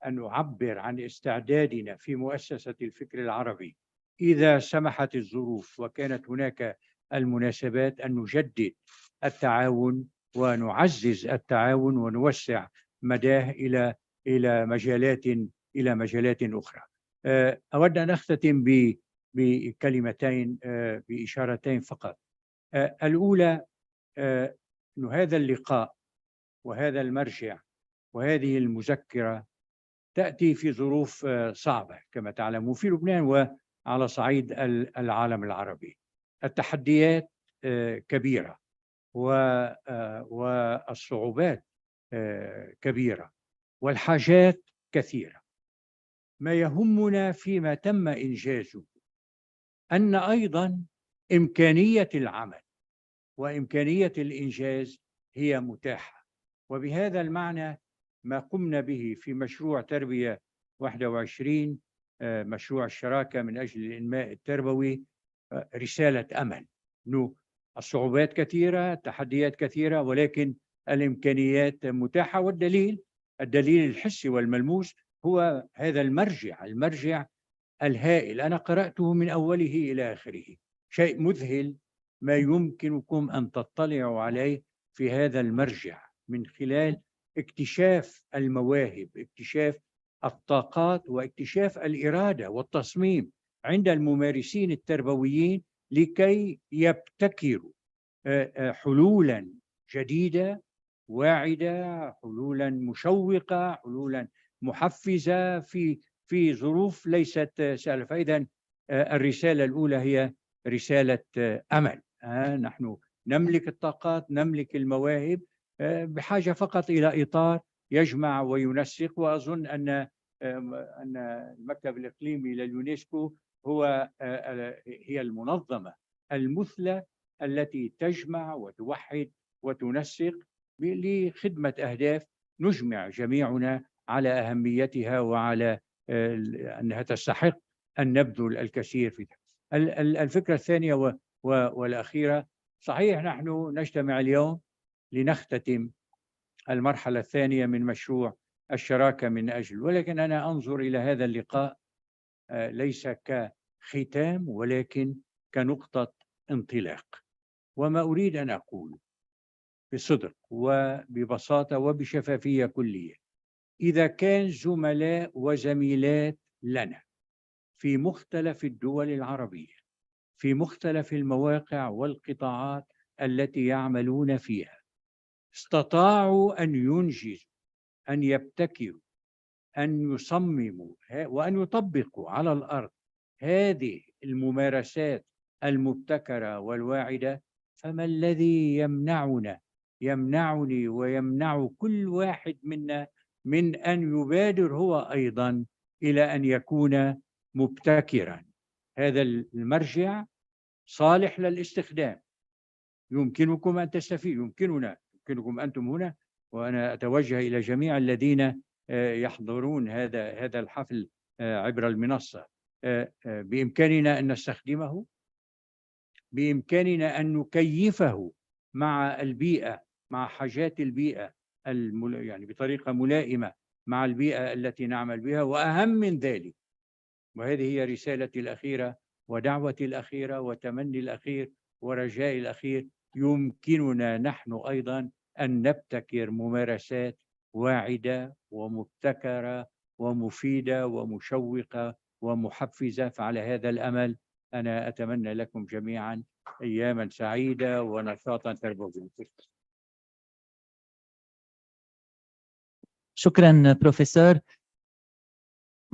أن نعبر عن استعدادنا في مؤسسة الفكر العربي إذا سمحت الظروف وكانت هناك المناسبات أن نجدد التعاون ونعزز التعاون ونوسع مداه إلى مجالات أخرى. أود أن أختتم بكلمتين، بإشارتين فقط. الأولى أن هذا اللقاء وهذا المرجع وهذه المذكرة تأتي في ظروف صعبة كما تعلمون في لبنان وعلى صعيد العالم العربي. التحديات كبيرة والصعوبات كبيرة والحاجات كثيرة. ما يهمنا فيما تم إنجازه أن أيضا إمكانية العمل وإمكانية الإنجاز هي متاحة. وبهذا المعنى ما قمنا به في مشروع تربية 21 مشروع الشراكة من أجل الإنماء التربوي رسالة أمل. إنه الصعوبات كثيرة، التحديات كثيرة، ولكن الإمكانيات متاحة. والدليل الحسي والملموس هو هذا المرجع الهائل. أنا قرأته من أوله إلى آخره، شيء مذهل ما يمكنكم أن تطلعوا عليه في هذا المرجع من خلال اكتشاف المواهب، اكتشاف الطاقات، واكتشاف الإرادة والتصميم عند الممارسين التربويين لكي يبتكروا حلولا جديدة واعدة، حلولا مشوقة، حلولا محفزة في ظروف ليست سهلة. فإذا الرسالة الأولى هي رسالة أمل. نحن نملك الطاقات، نملك المواهب، بحاجة فقط إلى إطار يجمع وينسق. وأظن أن المكتب الإقليمي لليونسكو هي المنظمة المثلى التي تجمع وتوحد وتنسق لخدمة أهداف نجمع جميعنا على أهميتها وعلى أنها تستحق أن نبذل الكثير فيها. الفكرة الثانية والأخيرة، صحيح نحن نجتمع اليوم لنختتم المرحلة الثانية من مشروع الشراكة من أجل، ولكن أنا أنظر إلى هذا اللقاء ليس كختام ولكن كنقطة انطلاق. وما أريد أن أقول بصدق وببساطة وبشفافية كلية، إذا كان زملاء وزميلات لنا في مختلف الدول العربية في مختلف المواقع والقطاعات التي يعملون فيها استطاعوا أن ينجزوا، أن يبتكروا، أن يصمموا وأن يطبقوا على الأرض هذه الممارسات المبتكرة والواعدة، فما الذي يمنعني ويمنع كل واحد منا من أن يبادر هو أيضا إلى أن يكون مبتكرا؟ هذا المرجع صالح للاستخدام، يمكنكم أن تستفيدوا، يمكنكم أنتم هنا، وأنا أتوجه إلى جميع الذين يحضرون هذا الحفل عبر المنصة، بإمكاننا أن نستخدمه، بإمكاننا أن نكيفه مع البيئة، مع حاجات البيئة، يعني بطريقة ملائمة مع البيئة التي نعمل بها. وأهم من ذلك، وهذه هي رسالتي الأخيرة ودعوتي الأخيرة وتمني الأخير ورجائي الأخير، يمكننا نحن أيضا أن نبتكر ممارسات واعدة ومبتكرة ومفيدة ومشوقة ومحفزة. فعلى هذا الأمل أنا أتمنى لكم جميعا أياما سعيدة ونشاطا تربويا. شكرا بروفيسور.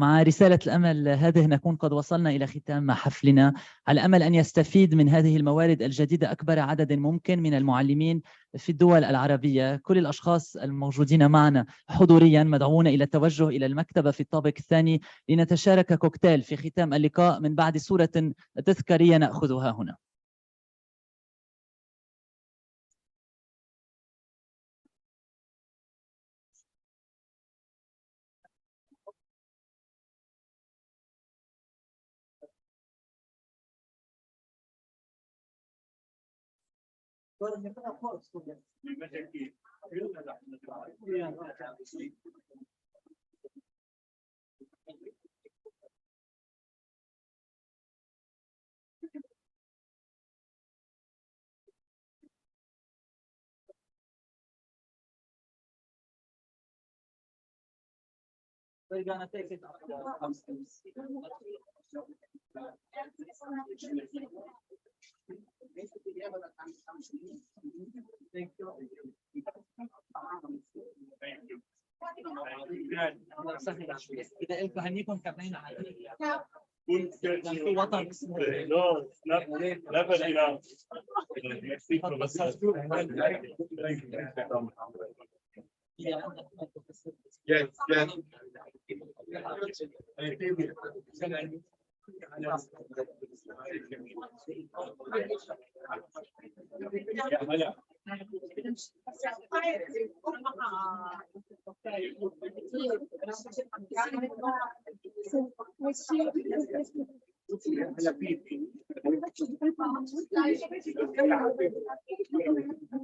مع رسالة الأمل هذه نكون قد وصلنا إلى ختام حفلنا، على أمل أن يستفيد من هذه الموارد الجديدة أكبر عدد ممكن من المعلمين في الدول العربية. كل الأشخاص الموجودين معنا حضوريا مدعوون إلى التوجه إلى المكتبة في الطابق الثاني لنتشارك كوكتيل في ختام اللقاء من بعد صورة تذكارية نأخذها هنا. We're gonna take it upstairs. Thank you. إذا أنتم هنيكم كمان على في وطن اسمه Yes, yes.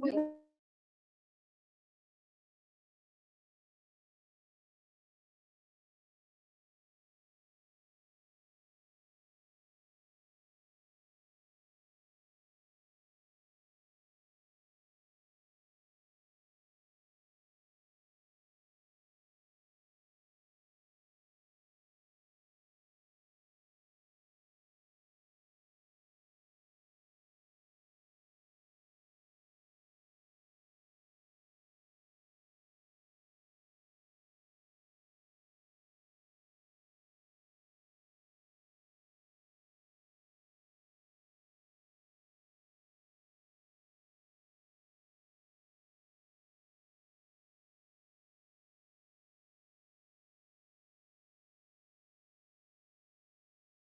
Yeah.